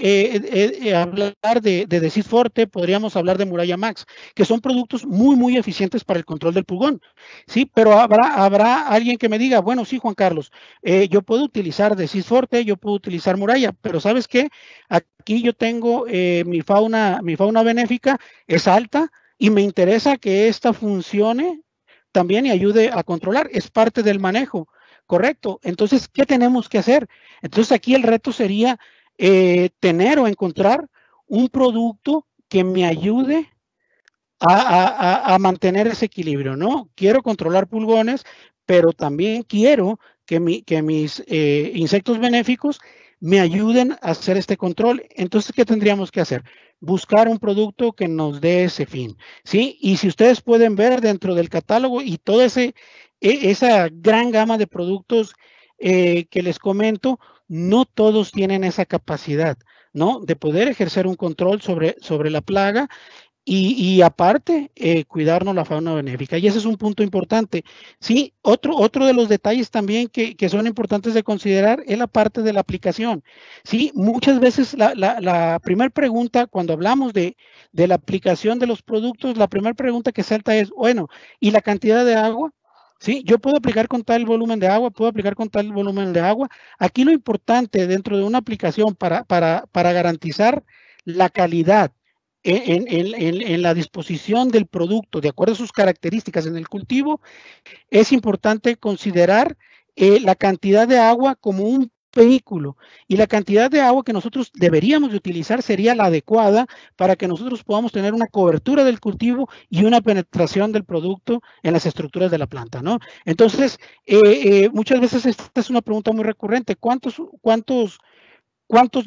S4: hablar de Decid Forte, podríamos hablar de Muralla Max, que son productos muy, muy eficientes para el control del pulgón, ¿sí? Pero habrá alguien que me diga, bueno, sí, Juan Carlos, yo puedo utilizar Decid Forte, yo puedo utilizar Muralla, pero ¿sabes qué? Aquí yo tengo mi fauna benéfica es alta y me interesa que esta funcione también y ayude a controlar, es parte del manejo, ¿correcto? Entonces, ¿qué tenemos que hacer? Entonces, aquí el reto sería tener o encontrar un producto que me ayude a mantener ese equilibrio, ¿no? Quiero controlar pulgones, pero también quiero que mis insectos benéficos me ayuden a hacer este control. Entonces, ¿qué tendríamos que hacer? Buscar un producto que nos dé ese fin, ¿sí? Y si ustedes pueden ver dentro del catálogo y toda esa gran gama de productos que les comento, no todos tienen esa capacidad, ¿no? De poder ejercer un control sobre la plaga y aparte, cuidarnos la fauna benéfica. Y ese es un punto importante. Sí, otro de los detalles también que son importantes de considerar es la parte de la aplicación. Sí, muchas veces la primera pregunta, cuando hablamos de la aplicación de los productos, la primera pregunta que salta es, bueno, ¿y la cantidad de agua? ¿sí? Yo puedo aplicar con tal volumen de agua, puedo aplicar con tal volumen de agua. Aquí lo importante dentro de una aplicación para garantizar la calidad en la disposición del producto, de acuerdo a sus características en el cultivo, es importante considerar la cantidad de agua como un vehículo, y la cantidad de agua que nosotros deberíamos de utilizar sería la adecuada para que nosotros podamos tener una cobertura del cultivo y una penetración del producto en las estructuras de la planta, ¿no? Entonces, muchas veces esta es una pregunta muy recurrente: ¿cuántos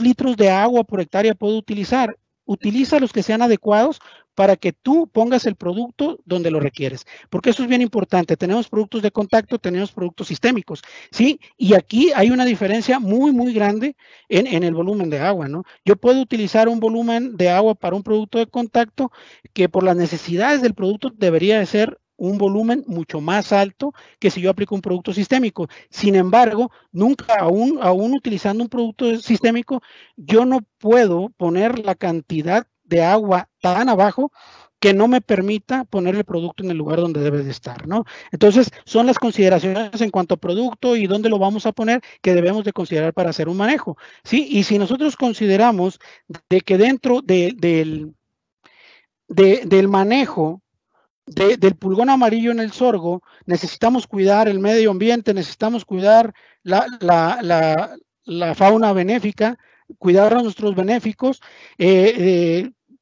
S4: litros de agua por hectárea puedo utilizar? Utiliza los que sean adecuados para que tú pongas el producto donde lo requieres, porque eso es bien importante. Tenemos productos de contacto, tenemos productos sistémicos, ¿sí? Y aquí hay una diferencia muy, muy grande en el volumen de agua, ¿no? Yo puedo utilizar un volumen de agua para un producto de contacto que por las necesidades del producto debería de ser un volumen mucho más alto que si yo aplico un producto sistémico. Sin embargo, nunca, aún utilizando un producto sistémico, yo no puedo poner la cantidad de agua tan abajo que no me permita poner el producto en el lugar donde debe de estar, ¿no? Entonces, son las consideraciones en cuanto a producto y dónde lo vamos a poner que debemos de considerar para hacer un manejo, ¿sí? Y si nosotros consideramos de que dentro del manejo del pulgón amarillo en el sorgo, necesitamos cuidar el medio ambiente, necesitamos cuidar la fauna benéfica, cuidar a nuestros benéficos,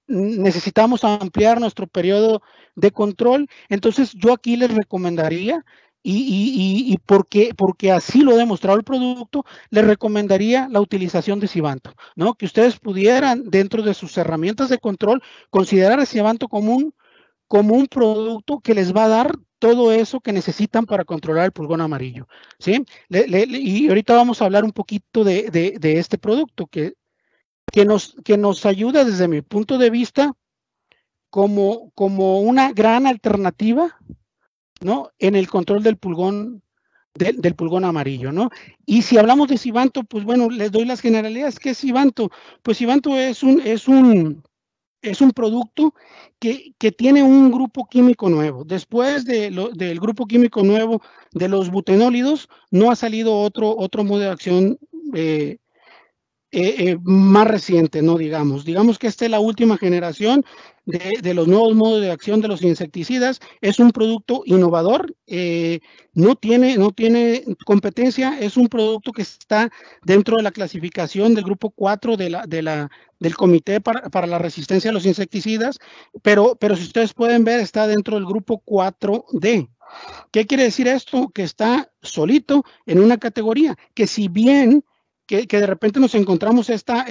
S4: necesitamos ampliar nuestro periodo de control. Entonces yo aquí les recomendaría, y porque así lo ha demostrado el producto, les recomendaría la utilización de Sivanto, ¿no? Que ustedes pudieran, dentro de sus herramientas de control, considerar a Sivanto como un producto que les va a dar todo eso que necesitan para controlar el pulgón amarillo, ¿sí? Y ahorita vamos a hablar un poquito de este producto que nos ayuda desde mi punto de vista como una gran alternativa, ¿no? En el control del pulgón amarillo, ¿no? Y si hablamos de Sivanto, pues bueno, les doy las generalidades. ¿Qué es Sivanto? Pues Sivanto es un producto que tiene un grupo químico nuevo. Después del grupo químico nuevo de los butenólidos, no ha salido otro modo de acción más reciente, ¿no? Digamos que esta es la última generación de los nuevos modos de acción de los insecticidas. Es un producto innovador, no tiene competencia, es un producto que está dentro de la clasificación del grupo 4 del Comité para la Resistencia a los Insecticidas, pero si ustedes pueden ver, está dentro del grupo 4D. ¿Qué quiere decir esto? Que está solito en una categoría, que si bien que de repente nos encontramos esta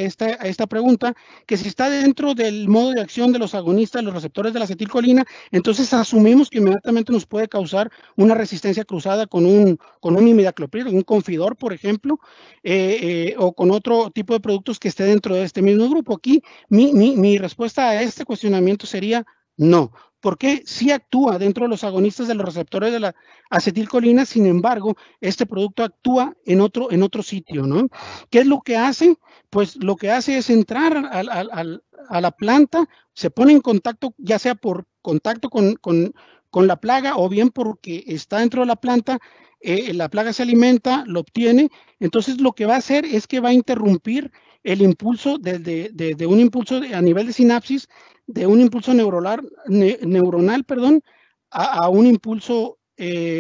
S4: pregunta, que si está dentro del modo de acción de los agonistas, los receptores de la acetilcolina, entonces asumimos que inmediatamente nos puede causar una resistencia cruzada con un imidacloprid, un confidor, por ejemplo, o con otro tipo de productos que esté dentro de este mismo grupo. Aquí mi respuesta a este cuestionamiento sería no. Porque sí actúa dentro de los agonistas de los receptores de la acetilcolina, sin embargo, este producto actúa en otro sitio, ¿no? ¿Qué es lo que hace? Pues lo que hace es entrar a la planta, se pone en contacto, ya sea por contacto con la plaga o bien porque está dentro de la planta, la plaga se alimenta, lo obtiene, entonces lo que va a hacer es que va a interrumpir el impulso de un impulso a nivel de sinapsis, de un impulso neuronal, a un impulso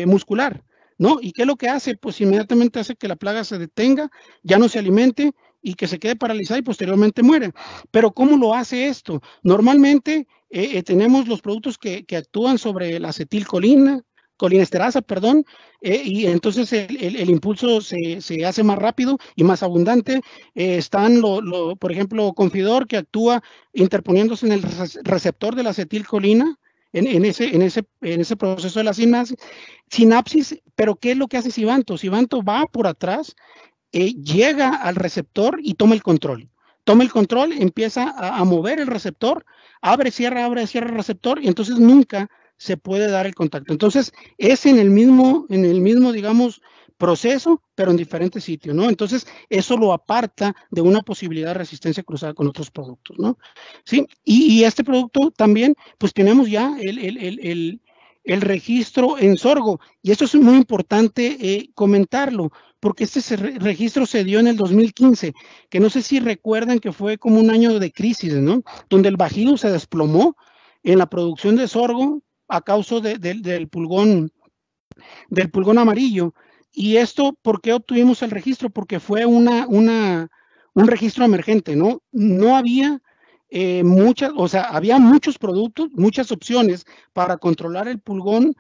S4: muscular, ¿no? ¿Y qué es lo que hace? Pues inmediatamente hace que la plaga se detenga, ya no se alimente y que se quede paralizada y posteriormente muere. Pero ¿cómo lo hace esto? Normalmente tenemos los productos que actúan sobre la acetilcolina, colinesterasa, perdón, y entonces el impulso se hace más rápido y más abundante. Están, por ejemplo, Confidor, que actúa interponiéndose en el receptor de la acetilcolina, en ese proceso de la sinapsis. Pero ¿qué es lo que hace Sivanto? Sivanto va por atrás, llega al receptor y toma el control. Empieza a mover el receptor, abre, cierra el receptor, y entonces nunca se puede dar el contacto. Entonces, es en el mismo, digamos, proceso, pero en diferentes sitios, ¿no? Entonces, eso lo aparta de una posibilidad de resistencia cruzada con otros productos, ¿no? Sí, y este producto también, pues tenemos ya el registro en sorgo. Y esto es muy importante comentarlo, porque este registro se dio en el 2015, que no sé si recuerdan que fue como un año de crisis, ¿no? Donde el Bajío se desplomó en la producción de sorgo a causa del pulgón amarillo. Y esto, ¿por qué obtuvimos el registro? Porque fue un registro emergente, ¿no? No había había muchos productos, muchas opciones para controlar el pulgón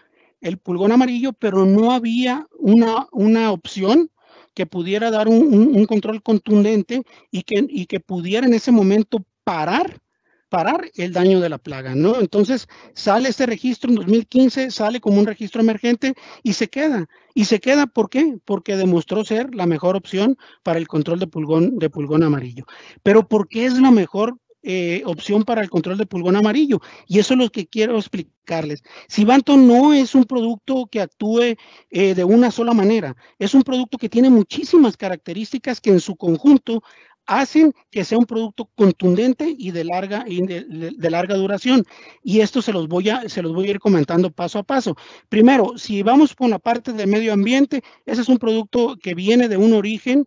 S4: amarillo, pero no había una opción que pudiera dar un control contundente y que pudiera en ese momento parar el daño de la plaga, ¿no? Entonces sale este registro en 2015, sale como un registro emergente y se queda. ¿Y se queda por qué? Porque demostró ser la mejor opción para el control de pulgón amarillo. Pero ¿por qué es la mejor opción para el control de pulgón amarillo? Y eso es lo que quiero explicarles. Sivanto no es un producto que actúe de una sola manera, es un producto que tiene muchísimas características que en su conjunto hacen que sea un producto contundente y de larga duración. Y esto se los voy a ir comentando paso a paso. Primero, si vamos con la parte de medio ambiente, ese es un producto que viene de un origen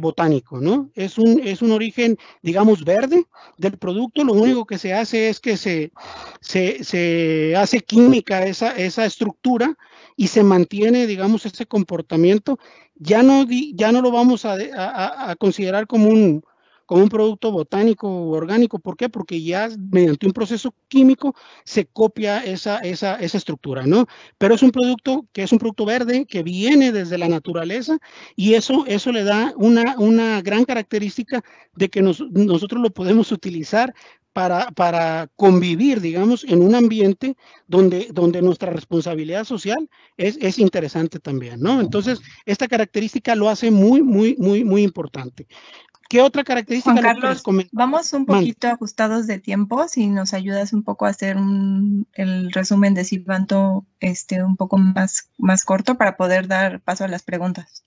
S4: botánico, ¿no? Es un origen, digamos, verde del producto. Lo único que se hace es que se hace química esa estructura y se mantiene, digamos, ese comportamiento. Ya no lo vamos a considerar como un producto botánico o orgánico. ¿Por qué? Porque ya mediante un proceso químico se copia esa estructura, ¿no? Pero es un producto verde que viene desde la naturaleza y eso le da una gran característica de que nosotros lo podemos utilizar para convivir, digamos, en un ambiente donde nuestra responsabilidad social es interesante también, ¿no? Entonces, esta característica lo hace muy, muy, muy, muy importante. ¿Qué otra característica?
S2: Juan Carlos, vamos un poquito ajustados de tiempo, si nos ayudas un poco a hacer el resumen de Sivanto un poco más corto para poder dar paso a las preguntas.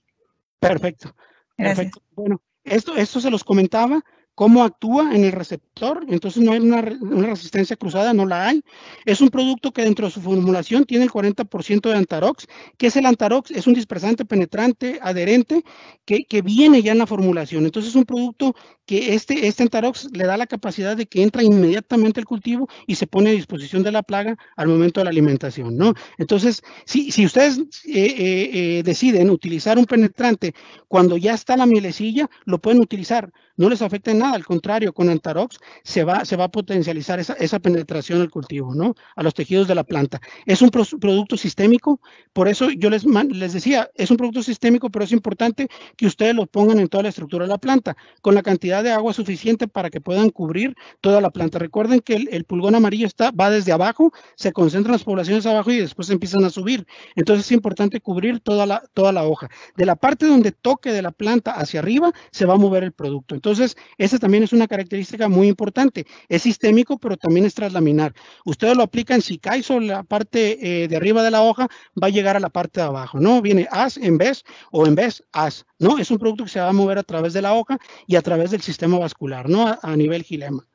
S4: Perfecto.
S2: Gracias.
S4: Perfecto. Bueno, esto se los comentaba. ¿Cómo actúa en el receptor? Entonces no hay una resistencia cruzada, no la hay. Es un producto que dentro de su formulación tiene el 40% de Antarox. ¿Qué es el Antarox? Es un dispersante penetrante, adherente, que viene ya en la formulación. Entonces es un producto que este Antarox le da la capacidad de que entra inmediatamente al cultivo y se pone a disposición de la plaga al momento de la alimentación, ¿no? Entonces, si ustedes deciden utilizar un penetrante cuando ya está la mielecilla, lo pueden utilizar. No les afecta en nada, al contrario, con Antarox se va a potencializar esa penetración al cultivo, ¿no? A los tejidos de la planta. Es un producto sistémico, por eso yo les decía, es un producto sistémico, pero es importante que ustedes lo pongan en toda la estructura de la planta, con la cantidad de agua suficiente para que puedan cubrir toda la planta. Recuerden que el pulgón amarillo va desde abajo, se concentran las poblaciones abajo y después empiezan a subir. Entonces es importante cubrir toda la hoja. De la parte donde toque de la planta hacia arriba, se va a mover el producto. Entonces, esa también es una característica muy importante. Es sistémico, pero también es translaminar. Ustedes lo aplican, si cae sobre la parte de arriba de la hoja, va a llegar a la parte de abajo, ¿no? Viene as en vez o en vez as, ¿no? Es un producto que se va a mover a través de la hoja y a través del sistema vascular, ¿no? A nivel gilema.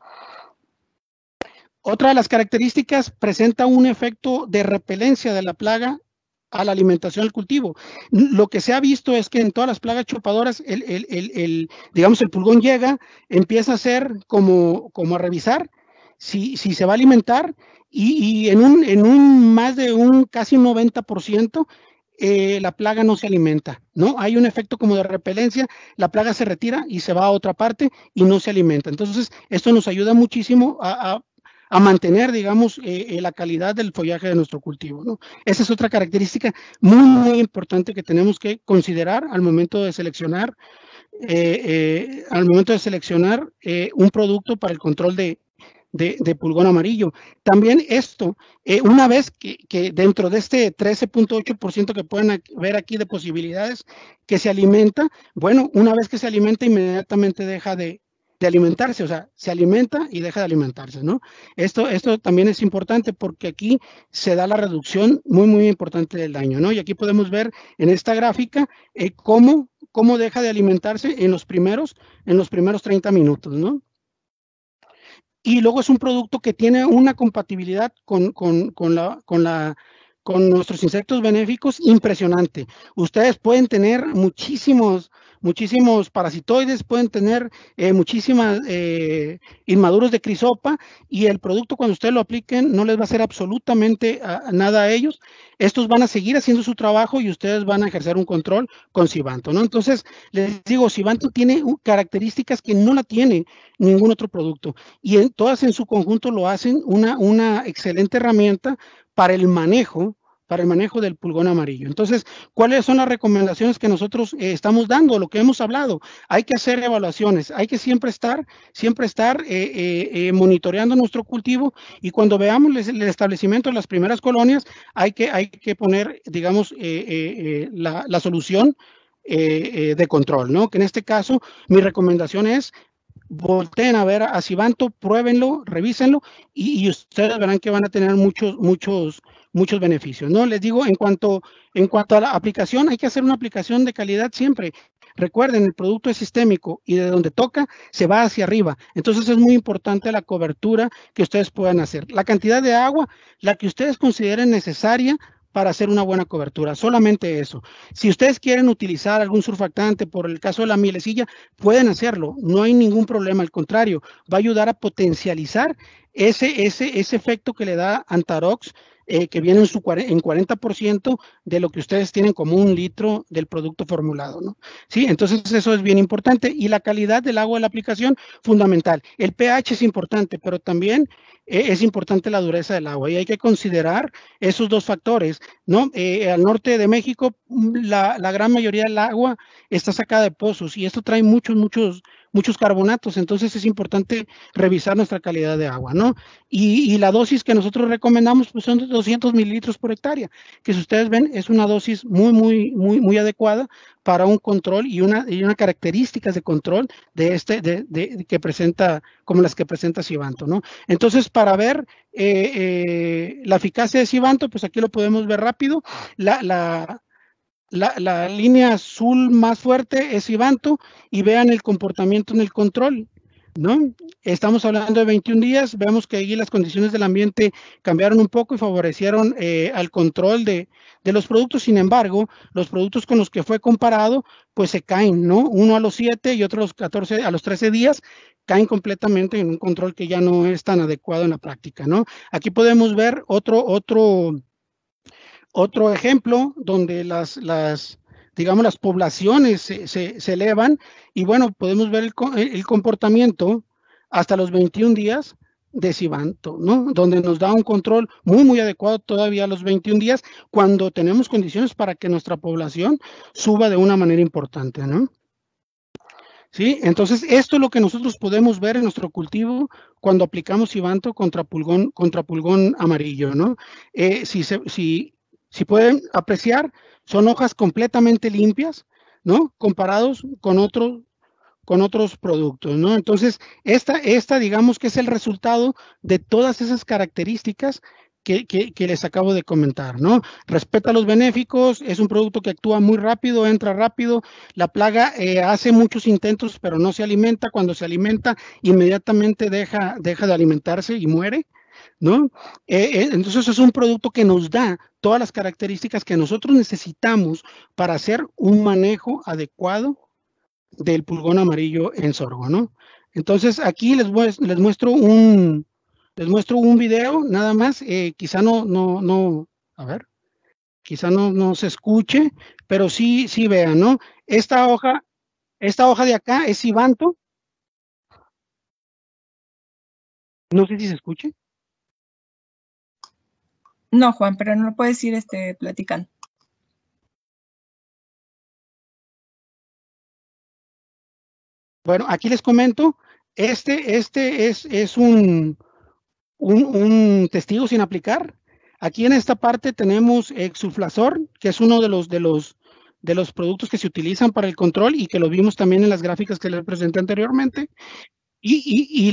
S4: Otra de las características presenta un efecto de repelencia de la plaga a la alimentación del cultivo. Lo que se ha visto es que en todas las plagas chupadoras, digamos, el pulgón llega, empieza a hacer como a revisar si se va a alimentar y en un más de un casi un 90%, la plaga no se alimenta, ¿no? Hay un efecto como de repelencia, la plaga se retira y se va a otra parte y no se alimenta. Entonces, esto nos ayuda muchísimo a mantener, digamos, la calidad del follaje de nuestro cultivo, ¿no? Esa es otra característica muy, muy importante que tenemos que considerar al momento de seleccionar, un producto para el control de pulgón amarillo. También esto, una vez que dentro de este 13.8% que pueden ver aquí de posibilidades que se alimenta, bueno, una vez que se alimenta inmediatamente deja de alimentarse, o sea, se alimenta y deja de alimentarse, ¿no? Esto también es importante porque aquí se da la reducción muy, muy importante del daño, ¿no? Y aquí podemos ver en esta gráfica cómo deja de alimentarse en los primeros 30 minutos, ¿no? Y luego es un producto que tiene una compatibilidad con con nuestros insectos benéficos impresionante. Ustedes pueden tener muchísimos parasitoides, pueden tener muchísimas inmaduros de crisopa, y el producto cuando ustedes lo apliquen no les va a hacer absolutamente nada a ellos. Estos van a seguir haciendo su trabajo y ustedes van a ejercer un control con Sivanto, ¿no? Entonces, les digo, Sivanto tiene características que no la tiene ningún otro producto, y todas en su conjunto lo hacen una excelente herramienta para el manejo del pulgón amarillo. Entonces, ¿cuáles son las recomendaciones que nosotros estamos dando? Lo que hemos hablado, hay que hacer evaluaciones, hay que siempre estar monitoreando nuestro cultivo, y cuando veamos el establecimiento de las primeras colonias, hay que poner, digamos, la solución de control, ¿no? Que en este caso, mi recomendación es: volteen a ver a Sivanto, pruébenlo, revísenlo, y ustedes verán que van a tener muchos beneficios, ¿no? Les digo, en cuanto a la aplicación, hay que hacer una aplicación de calidad siempre. Recuerden, el producto es sistémico y de donde toca se va hacia arriba. Entonces es muy importante la cobertura que ustedes puedan hacer. La cantidad de agua, la que ustedes consideren necesaria para hacer una buena cobertura, solamente eso. Si ustedes quieren utilizar algún surfactante, por el caso de la mielecilla, pueden hacerlo, no hay ningún problema, al contrario, va a ayudar a potencializar ese efecto que le da Antarox, que viene en 40% de lo que ustedes tienen como 1 litro del producto formulado, ¿no? Sí, entonces eso es bien importante. Y la calidad del agua de la aplicación, fundamental. El pH es importante, pero también es importante la dureza del agua, y hay que considerar esos dos factores, ¿no? Al norte de México, la gran mayoría del agua está sacada de pozos, y esto trae muchos carbonatos. Entonces es importante revisar nuestra calidad de agua, ¿no? Y la dosis que nosotros recomendamos, pues, son de 200 mililitros por hectárea, que si ustedes ven es una dosis muy adecuada para un control y una características de control que presenta, como las que presenta Sivanto, ¿no? Entonces, para ver la eficacia de Sivanto, pues aquí lo podemos ver rápido. La línea azul más fuerte es Sivanto, y vean el comportamiento en el control, ¿no? Estamos hablando de 21 días, vemos que ahí las condiciones del ambiente cambiaron un poco y favorecieron al control de los productos. Sin embargo, los productos con los que fue comparado, pues se caen, ¿no? Uno a los 7 y otro a los 13 días, caen completamente en un control que ya no es tan adecuado en la práctica, ¿no? Aquí podemos ver otro ejemplo donde digamos, las poblaciones se elevan, y bueno, podemos ver el comportamiento hasta los 21 días de Sivanto, ¿no? Donde nos da un control muy adecuado todavía a los 21 días, cuando tenemos condiciones para que nuestra población suba de una manera importante, ¿no? ¿Sí? Entonces, esto es lo que nosotros podemos ver en nuestro cultivo cuando aplicamos Sivanto contra pulgón amarillo, ¿no? Si pueden apreciar, son hojas completamente limpias, ¿no? Comparados con otros productos, ¿no? Entonces, esta digamos que es el resultado de todas esas características que les acabo de comentar, ¿no? Respeta los benéficos, es un producto que actúa muy rápido, entra rápido. La plaga hace muchos intentos, pero no se alimenta. Cuando se alimenta, inmediatamente deja de alimentarse y muere, ¿no? Entonces es un producto que nos da todas las características que nosotros necesitamos para hacer un manejo adecuado del pulgón amarillo en sorgo, ¿no? Entonces aquí les muestro un video nada más. Quizá a ver, quizá no se escuche, pero sí vean, ¿no? Esta hoja de acá es Sivanto. No sé si se escuche.
S2: No, Juan, pero no puedes ir platicando.
S4: Bueno, aquí les comento, este es un testigo sin aplicar. Aquí en esta parte tenemos Exsulflazor, que es uno de los productos que se utilizan para el control, y que lo vimos también en las gráficas que les presenté anteriormente. Y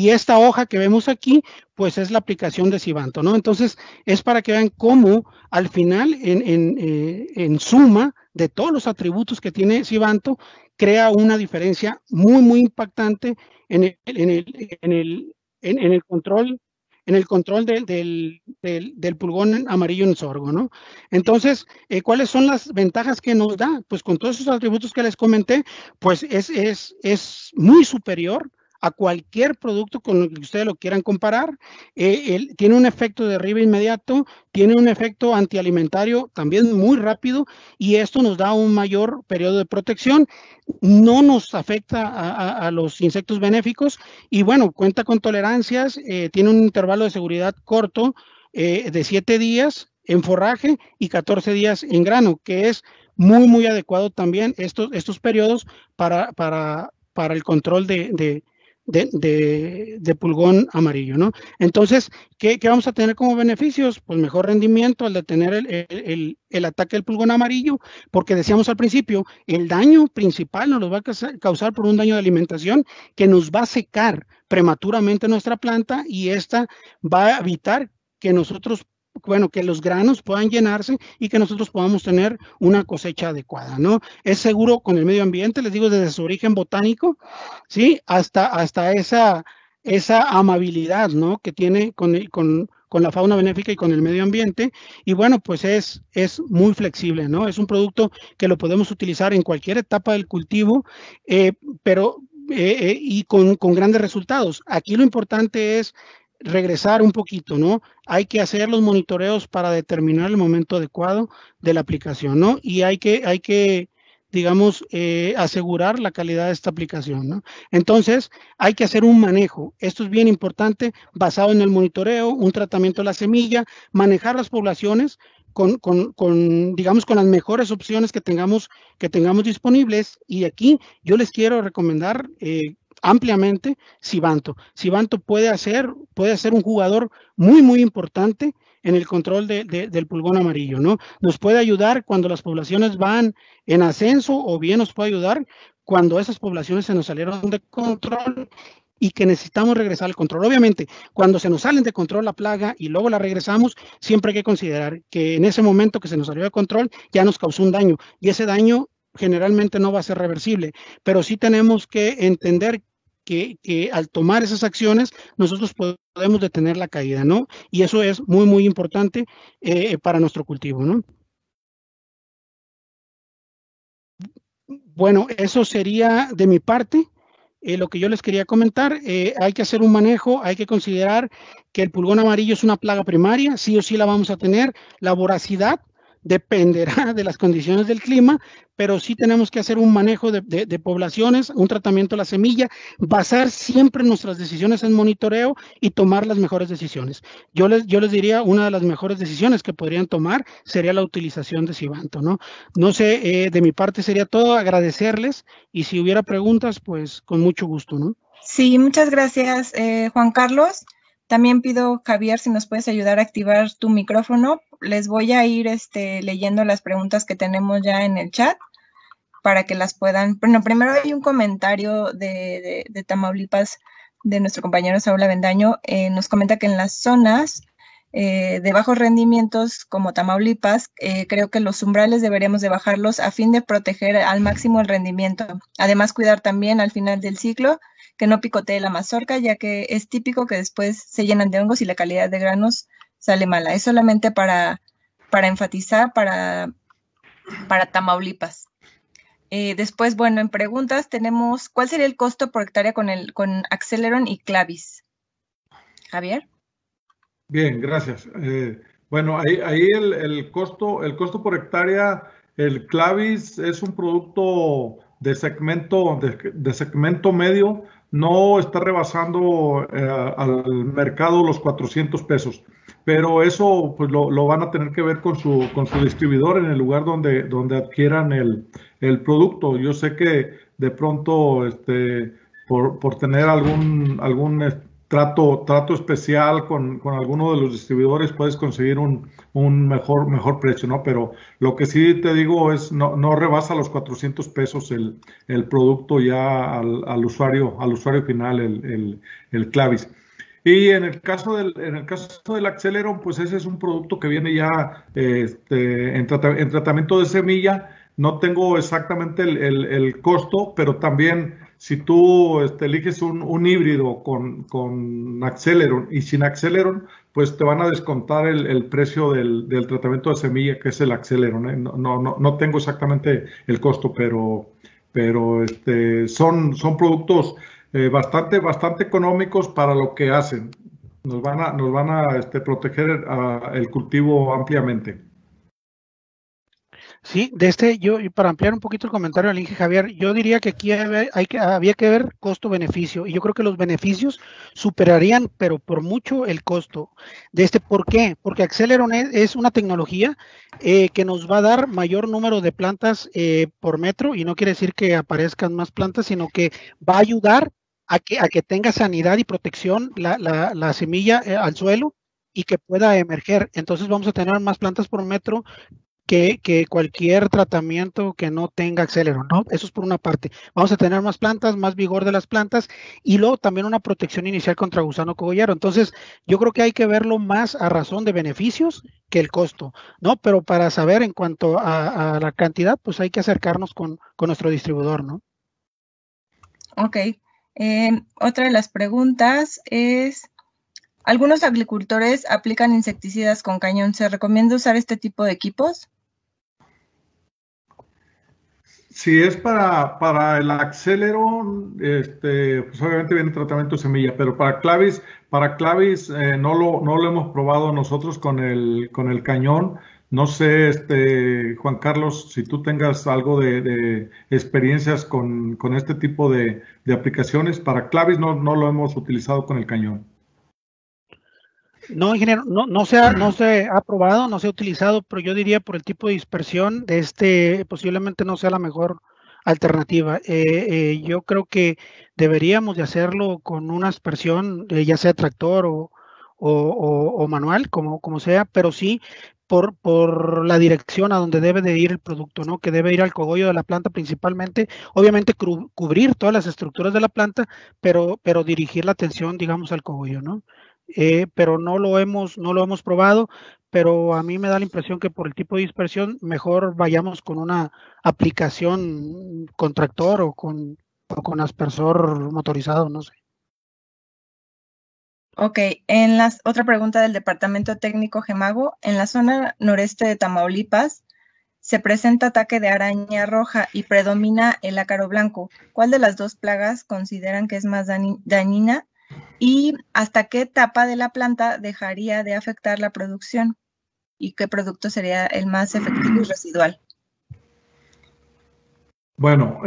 S4: esta hoja que vemos aquí, pues es la aplicación de Sivanto, ¿no? Entonces, es para que vean cómo al final, en suma de todos los atributos que tiene Sivanto, crea una diferencia muy impactante en el control en el control del pulgón amarillo en sorgo, ¿no? Entonces, ¿cuáles son las ventajas que nos da? Pues con todos esos atributos que les comenté, pues es muy superior a cualquier producto con el que ustedes lo quieran comparar. Tiene un efecto de derribe inmediato, tiene un efecto antialimentario también muy rápido, y esto nos da un mayor periodo de protección. No nos afecta a los insectos benéficos, y bueno, cuenta con tolerancias, tiene un intervalo de seguridad corto, de 7 días en forraje y 14 días en grano, que es muy adecuado también estos periodos para el control de pulgón amarillo, ¿no? Entonces, ¿qué vamos a tener como beneficios? Pues mejor rendimiento al detener el ataque del pulgón amarillo, porque decíamos al principio, el daño principal nos lo va a causar por un daño de alimentación que nos va a secar prematuramente nuestra planta, y esta va a evitar que nosotros, bueno, que los granos puedan llenarse y que nosotros podamos tener una cosecha adecuada, ¿no? Es seguro con el medio ambiente, les digo, desde su origen botánico, ¿sí? Hasta esa amabilidad, ¿no? Que tiene con la fauna benéfica y con el medio ambiente. Y bueno, pues es muy flexible, ¿no? Es un producto que lo podemos utilizar en cualquier etapa del cultivo, y con grandes resultados. Aquí lo importante es regresar un poquito, ¿no? Hay que hacer los monitoreos para determinar el momento adecuado de la aplicación, ¿no? Y hay que digamos, asegurar la calidad de esta aplicación, ¿no? Entonces, hay que hacer un manejo. Esto es bien importante, basado en el monitoreo, un tratamiento de la semilla, manejar las poblaciones digamos, con las mejores opciones que tengamos disponibles. Y aquí yo les quiero recomendar ampliamente Sivanto. Sivanto puede ser un jugador muy importante en el control del pulgón amarillo, ¿no? Nos puede ayudar cuando las poblaciones van en ascenso, o bien nos puede ayudar cuando esas poblaciones se nos salieron de control y que necesitamos regresar al control. Obviamente, cuando se nos salen de control la plaga y luego la regresamos, siempre hay que considerar que en ese momento que se nos salió de control ya nos causó un daño, y ese daño generalmente no va a ser reversible, pero sí tenemos que entender que al tomar esas acciones nosotros podemos detener la caída, ¿no? Y eso es muy importante para nuestro cultivo, ¿no? Bueno, eso sería de mi parte. Lo que yo les quería comentar. Hay que hacer un manejo, hay que considerar que el pulgón amarillo es una plaga primaria, sí o sí la vamos a tener. La voracidad dependerá de las condiciones del clima, pero sí tenemos que hacer un manejo de poblaciones, un tratamiento de la semilla, basar siempre nuestras decisiones en monitoreo y tomar las mejores decisiones. Yo les diría, una de las mejores decisiones que podrían tomar sería la utilización de Sivanto, ¿no? No sé, de mi parte sería todo, agradecerles, y si hubiera preguntas, pues con mucho gusto, ¿no?
S2: Sí, muchas gracias, Juan Carlos. También pido, Javier, si nos puedes ayudar a activar tu micrófono. Les voy a ir leyendo las preguntas que tenemos ya en el chat para que las puedan. Bueno, primero hay un comentario de Tamaulipas, de nuestro compañero Saúl Avendaño. Nos comenta que en las zonas de bajos rendimientos como Tamaulipas, creo que los umbrales deberíamos de bajarlos a fin de proteger al máximo el rendimiento. Además, cuidar también al final del ciclo que no picotee la mazorca, ya que es típico que después se llenan de hongos y la calidad de granos sale mala. Es solamente para enfatizar para Tamaulipas. Después, bueno, en preguntas tenemos, ¿cuál sería el costo por hectárea con Acceleron y Clavis? Javier.
S3: Bien, gracias. Bueno, ahí el costo por hectárea, el Clavis es un producto de segmento medio, no está rebasando al mercado los 400 pesos, pero eso pues lo van a tener que ver con su distribuidor en el lugar donde adquieran el producto. Yo sé que de pronto por tener algún trato especial con alguno de los distribuidores puedes conseguir un mejor precio, ¿no? Pero lo que sí te digo es no rebasa los 400 pesos el producto ya al usuario final, el Clavis. Y en el caso del Acceleron, pues ese es un producto que viene ya en tratamiento de semilla. No tengo exactamente el costo, pero también si tú eliges un híbrido con Acceleron y sin Acceleron, pues te van a descontar el precio del tratamiento de semilla, que es el Acceleron, ¿eh? No tengo exactamente el costo, pero son productos bastante económicos para lo que hacen. Nos van a proteger el cultivo ampliamente.
S4: Sí, yo para ampliar un poquito el comentario del Inge Javier, yo diría que aquí había que ver costo-beneficio, y yo creo que los beneficios superarían, pero por mucho, el costo de ¿Por qué? Porque Acceleron es una tecnología que nos va a dar mayor número de plantas por metro, y no quiere decir que aparezcan más plantas, sino que va a ayudar a que tenga sanidad y protección la semilla al suelo y que pueda emerger. Entonces vamos a tener más plantas por metro que cualquier tratamiento que no tenga Acceleron, ¿no? Eso es por una parte. Vamos a tener más plantas, más vigor de las plantas, y luego también una protección inicial contra gusano cogollero. Entonces, yo creo que hay que verlo más a razón de beneficios que el costo, ¿no? Pero para saber en cuanto a la cantidad, pues hay que acercarnos con nuestro distribuidor, ¿no?
S2: Ok. Otra de las preguntas es, algunos agricultores aplican insecticidas con cañón. ¿Se recomienda usar este tipo de equipos?
S3: Si es para el Acceleron, pues obviamente viene tratamiento de semilla, pero para Clavis no lo hemos probado nosotros con el cañón. No sé, Juan Carlos, si tú tengas algo de experiencias con este tipo de aplicaciones. Para Clavis no lo hemos utilizado con el cañón.
S4: No, ingeniero, no se ha probado, no se ha utilizado, pero yo diría por el tipo de dispersión de posiblemente no sea la mejor alternativa. Yo creo que deberíamos de hacerlo con una aspersión, ya sea tractor o manual, como sea, pero sí por la dirección a donde debe de ir el producto, ¿no? Que debe ir al cogollo de la planta principalmente, obviamente cubrir todas las estructuras de la planta, pero dirigir la atención, digamos, al cogollo, ¿no? Pero no lo hemos probado, pero a mí me da la impresión que por el tipo de dispersión mejor vayamos con una aplicación con tractor o con aspersor motorizado, no sé.
S2: Ok, otra pregunta del Departamento Técnico Gemago. En la zona noreste de Tamaulipas se presenta ataque de araña roja y predomina el ácaro blanco. ¿Cuál de las dos plagas consideran que es más dañina? ¿Y hasta qué etapa de la planta dejaría de afectar la producción? ¿Y qué producto sería el más efectivo y residual?
S3: Bueno,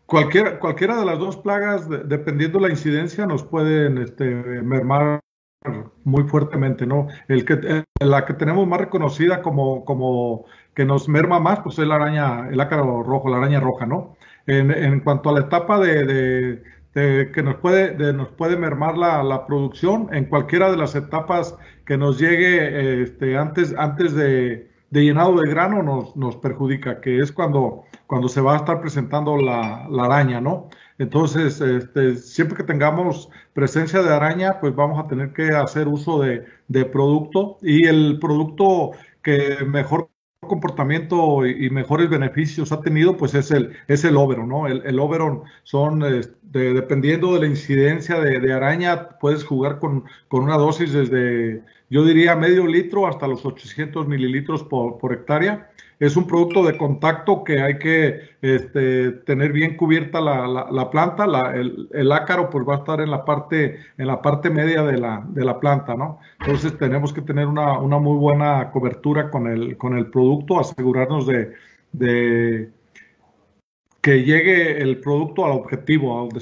S3: cualquiera de las dos plagas, dependiendo la incidencia, nos pueden mermar muy fuertemente, ¿no? La que tenemos más reconocida como que nos merma más, pues es el ácaro rojo, la araña roja, ¿no? En cuanto a la etapa de que nos puede mermar la producción, en cualquiera de las etapas que nos llegue antes de llenado de grano nos perjudica, que es cuando se va a estar presentando la araña, ¿no? Entonces, siempre que tengamos presencia de araña, pues vamos a tener que hacer uso de producto, y el producto que mejor comportamiento y mejores beneficios ha tenido, pues es el Oberon, ¿no? El Oberon dependiendo de la incidencia de araña, puedes jugar con una dosis desde, yo diría, medio litro hasta los 800 mililitros por hectárea. Es un producto de contacto que hay que tener bien cubierta la planta. El ácaro pues va a estar en la parte media de la planta, ¿no? Entonces tenemos que tener una muy buena cobertura con el producto, asegurarnos de que llegue el producto al objetivo, a donde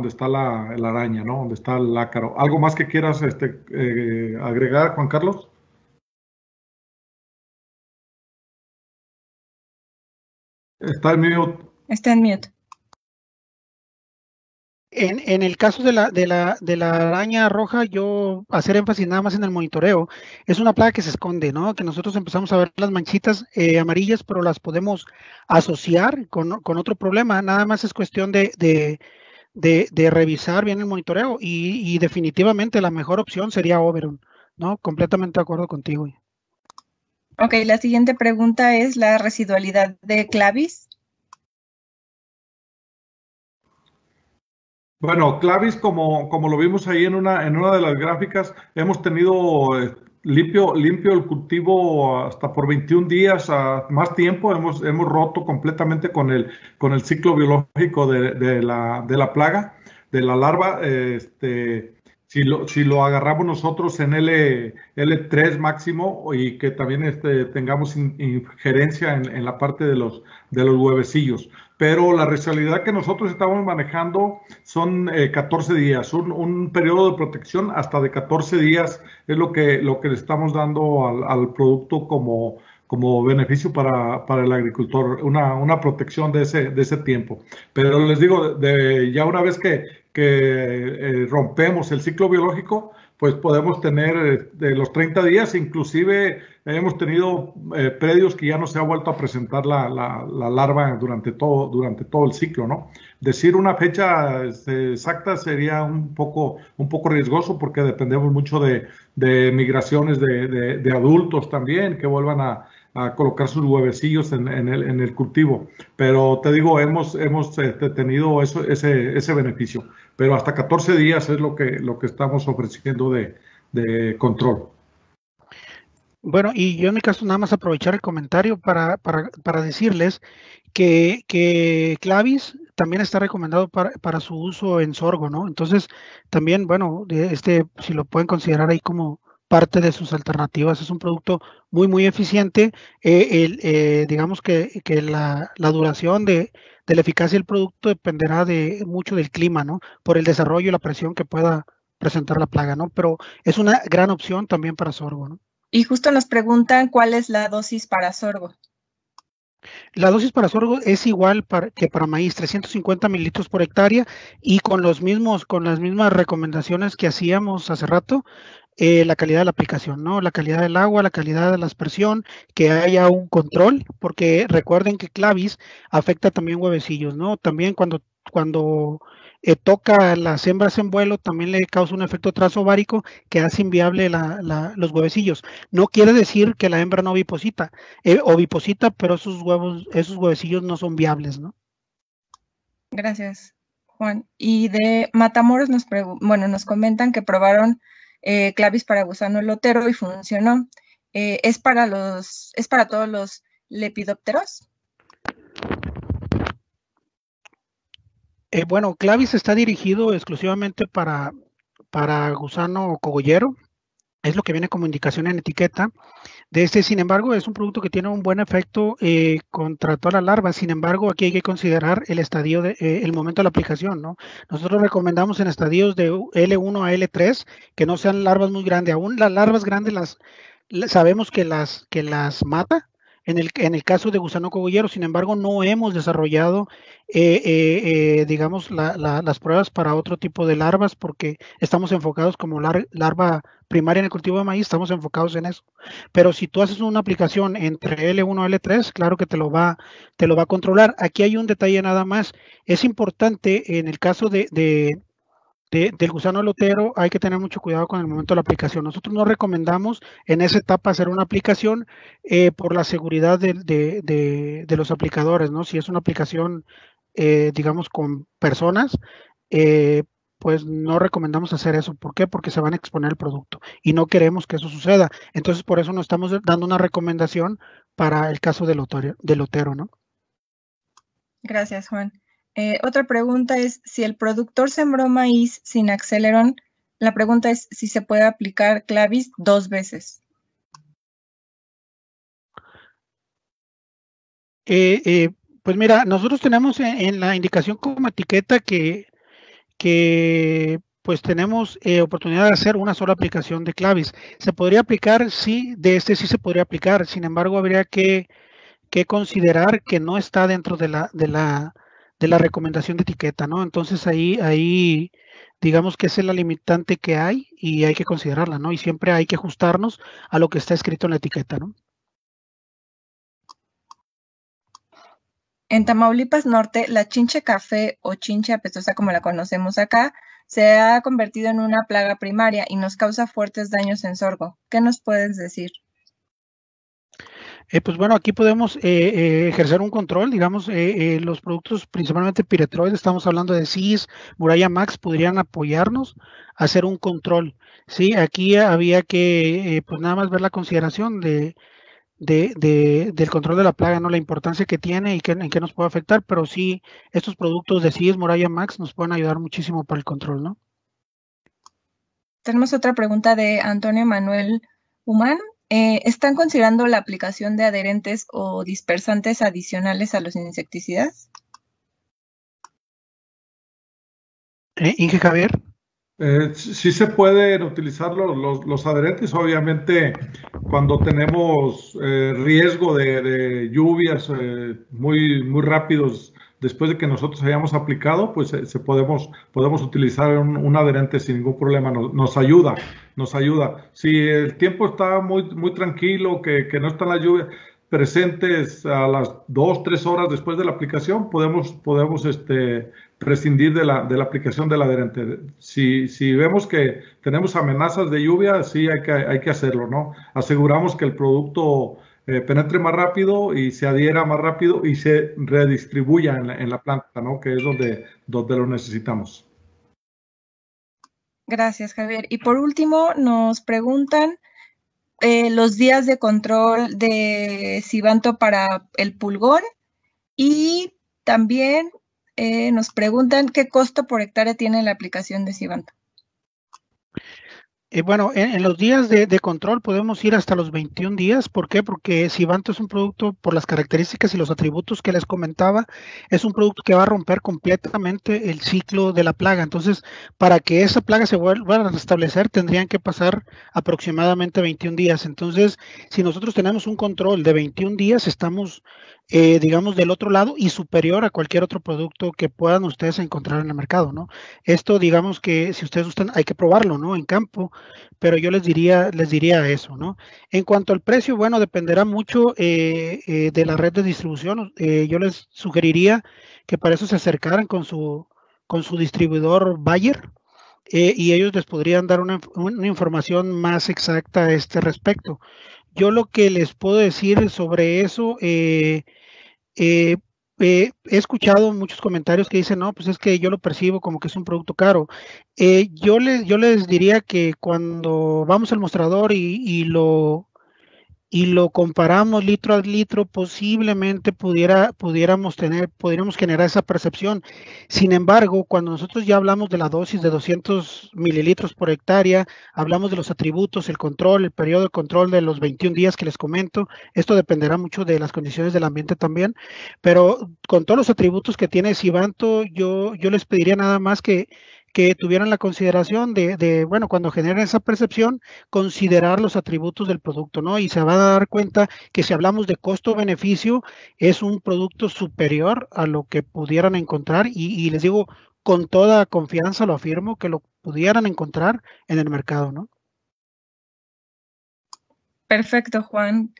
S3: está la araña, ¿no? Donde está el ácaro. ¿Algo más que quieras agregar, Juan Carlos? Está en mute.
S2: Está en mute.
S4: En el caso de la araña roja, yo hacer énfasis nada más en el monitoreo. Es una plaga que se esconde, ¿no? Que nosotros empezamos a ver las manchitas amarillas, pero las podemos asociar con otro problema. Nada más es cuestión de revisar bien el monitoreo, y definitivamente la mejor opción sería Oberon, ¿no? Completamente de acuerdo contigo.
S2: Ok, la siguiente pregunta es la residualidad de Clavis.
S3: Bueno, Clavis, como lo vimos ahí en una de las gráficas, hemos tenido limpio el cultivo hasta por 21 días, más tiempo. Hemos roto completamente con el ciclo biológico de la plaga, de la larva. Si lo agarramos nosotros en L3 máximo y que también tengamos injerencia en la parte de los huevecillos. Pero la realidad que nosotros estamos manejando son 14 días, un periodo de protección hasta de 14 días es lo que le estamos dando al producto como beneficio para el agricultor, una protección de ese tiempo. Pero les digo, ya una vez que rompemos el ciclo biológico, pues podemos tener de los 30 días, inclusive hemos tenido predios que ya no se ha vuelto a presentar la larva durante todo el ciclo, ¿no? Decir una fecha exacta sería un poco riesgoso porque dependemos mucho de migraciones de adultos también que vuelvan a colocar sus huevecillos en el cultivo. Pero te digo, hemos tenido ese beneficio. Pero hasta 14 días es lo que estamos ofreciendo de control.
S4: Bueno, y yo en mi caso nada más aprovechar el comentario para decirles que Clavis también está recomendado para su uso en sorgo, ¿no? Entonces, también, bueno, si lo pueden considerar ahí como parte de sus alternativas, es un producto muy eficiente. Digamos que la duración de la eficacia del producto dependerá mucho del clima, ¿no? Por el desarrollo y la presión que pueda presentar la plaga, ¿no? Pero es una gran opción también para sorgo, ¿no?
S2: Y justo nos preguntan cuál es la dosis para sorgo.
S4: La dosis para sorgo es igual que para maíz, 350 mililitros por hectárea, y con las mismas recomendaciones que hacíamos hace rato. La calidad de la aplicación, ¿no? La calidad del agua, la calidad de la aspersión, que haya un control, porque recuerden que Clavis afecta también huevecillos, ¿no? También cuando toca las hembras en vuelo, también le causa un efecto transovárico que hace inviable los huevecillos. No quiere decir que la hembra no oviposita, oviposita, pero esos huevecillos no son viables, ¿no?
S2: Gracias, Juan. Y de Matamoros nos comentan que probaron Clavis para gusano lotero y funcionó. ¿Es para todos los lepidópteros?
S4: Bueno, Clavis está dirigido exclusivamente para gusano cogollero, es lo que viene como indicación en etiqueta. Sin embargo, es un producto que tiene un buen efecto contra todas las larvas. Sin embargo, aquí hay que considerar el estadio el momento de la aplicación, ¿no? Nosotros recomendamos en estadios de L1 a L3 que no sean larvas muy grandes. Aún las larvas grandes sabemos que las mata. En el caso de gusano cogollero, sin embargo, no hemos desarrollado, digamos, las pruebas para otro tipo de larvas porque estamos enfocados como larva primaria en el cultivo de maíz, estamos enfocados en eso. Pero si tú haces una aplicación entre L1 y L3, claro que te lo va a controlar. Aquí hay un detalle nada más. Es importante en el caso del gusano lotero, hay que tener mucho cuidado con el momento de la aplicación. Nosotros no recomendamos en esa etapa hacer una aplicación por la seguridad de los aplicadores, ¿no? Si es una aplicación, digamos, con personas, pues no recomendamos hacer eso. ¿Por qué? Porque se van a exponer el producto y no queremos que eso suceda. Entonces, por eso no estamos dando una recomendación para el caso del lotero, ¿no?
S2: Gracias, Juan. Otra pregunta es, si el productor sembró maíz sin Aceleron, la pregunta es si se puede aplicar Clavis 2 veces.
S4: Pues mira, nosotros tenemos en la indicación como etiqueta que pues tenemos oportunidad de hacer una sola aplicación de Clavis. ¿Se podría aplicar? Sí, sí se podría aplicar. Sin embargo, habría que considerar que no está dentro de la recomendación de etiqueta, ¿no? Entonces ahí digamos que esa es la limitante que hay y hay que considerarla, ¿no? Y siempre hay que ajustarnos a lo que está escrito en la etiqueta, ¿no?
S2: En Tamaulipas Norte, la chinche café o chinche apestosa como la conocemos acá, se ha convertido en una plaga primaria y nos causa fuertes daños en sorgo. ¿Qué nos puedes decir?
S4: Pues bueno, aquí podemos ejercer un control, digamos, los productos principalmente Piretroid, estamos hablando de CIS, Muralla Max, podrían apoyarnos a hacer un control. Sí, aquí había que pues nada más ver la consideración del control de la plaga, ¿no? La importancia que tiene y en qué nos puede afectar, pero sí, estos productos de CIS, Muralla Max nos pueden ayudar muchísimo para el control, ¿no?
S2: Tenemos otra pregunta de Antonio Manuel Humán. ¿Están considerando la aplicación de adherentes o dispersantes adicionales a los insecticidas?
S4: Inge Javier.
S3: Sí se pueden utilizar los adherentes, obviamente cuando tenemos riesgo de lluvias muy rápidos después de que nosotros hayamos aplicado, pues podemos utilizar un adherente sin ningún problema, nos ayuda. Si el tiempo está muy tranquilo, que no está la lluvia presentes a las 2-3 horas después de la aplicación, podemos prescindir de la aplicación del adherente. Si vemos que tenemos amenazas de lluvia, sí hay que hacerlo, ¿no? Aseguramos que el producto penetre más rápido y se adhiera más rápido y se redistribuya en la planta, ¿no? Que es donde lo necesitamos.
S2: Gracias, Javier. Y por último, nos preguntan los días de control de Sivanto para el pulgón y también nos preguntan qué costo por hectárea tiene la aplicación de Sivanto.
S4: Bueno, en los días de control podemos ir hasta los 21 días. ¿Por qué? Porque Sivanto es un producto, por las características y los atributos que les comentaba, es un producto que va a romper completamente el ciclo de la plaga. Entonces, para que esa plaga se vuelva a restablecer, tendrían que pasar aproximadamente 21 días. Entonces, si nosotros tenemos un control de 21 días, estamos, digamos, del otro lado y superior a cualquier otro producto que puedan ustedes encontrar en el mercado, ¿no? Esto, digamos que si ustedes gustan, hay que probarlo, ¿no? En campo, pero yo les diría eso, ¿no? En cuanto al precio, bueno, dependerá mucho de la red de distribución. Yo les sugeriría que para eso se acercaran con su distribuidor Bayer, y ellos les podrían dar una información más exacta a este respecto. Yo lo que les puedo decir sobre eso, he escuchado muchos comentarios que dicen, no, pues es que yo lo percibo como que es un producto caro. Yo les diría que cuando vamos al mostrador y lo comparamos litro a litro, posiblemente pudiéramos generar esa percepción. Sin embargo, cuando nosotros ya hablamos de la dosis de 200 mililitros por hectárea, hablamos de los atributos, el control, el periodo de control de los 21 días que les comento, esto dependerá mucho de las condiciones del ambiente también, pero con todos los atributos que tiene Sivanto, yo les pediría nada más que tuvieran la consideración bueno, cuando generen esa percepción, considerar los atributos del producto, ¿no? Y se van a dar cuenta que si hablamos de costo-beneficio, es un producto superior a lo que pudieran encontrar y les digo, con toda confianza lo afirmo, que lo pudieran encontrar en el mercado, ¿no?
S2: Perfecto, Juan.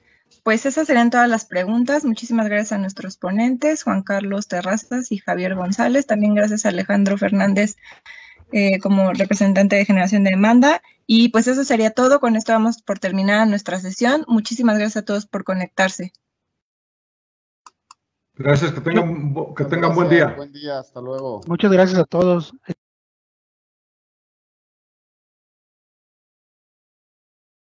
S2: Pues esas serían todas las preguntas. Muchísimas gracias a nuestros ponentes, Juan Carlos Terrazas y Javier González. También gracias a Alejandro Fernández como representante de Generación de Demanda. Y pues eso sería todo. Con esto vamos por terminar nuestra sesión. Muchísimas gracias a todos por conectarse.
S3: Gracias, que tengan buen día.
S1: Buen día, hasta luego.
S4: Muchas gracias a todos.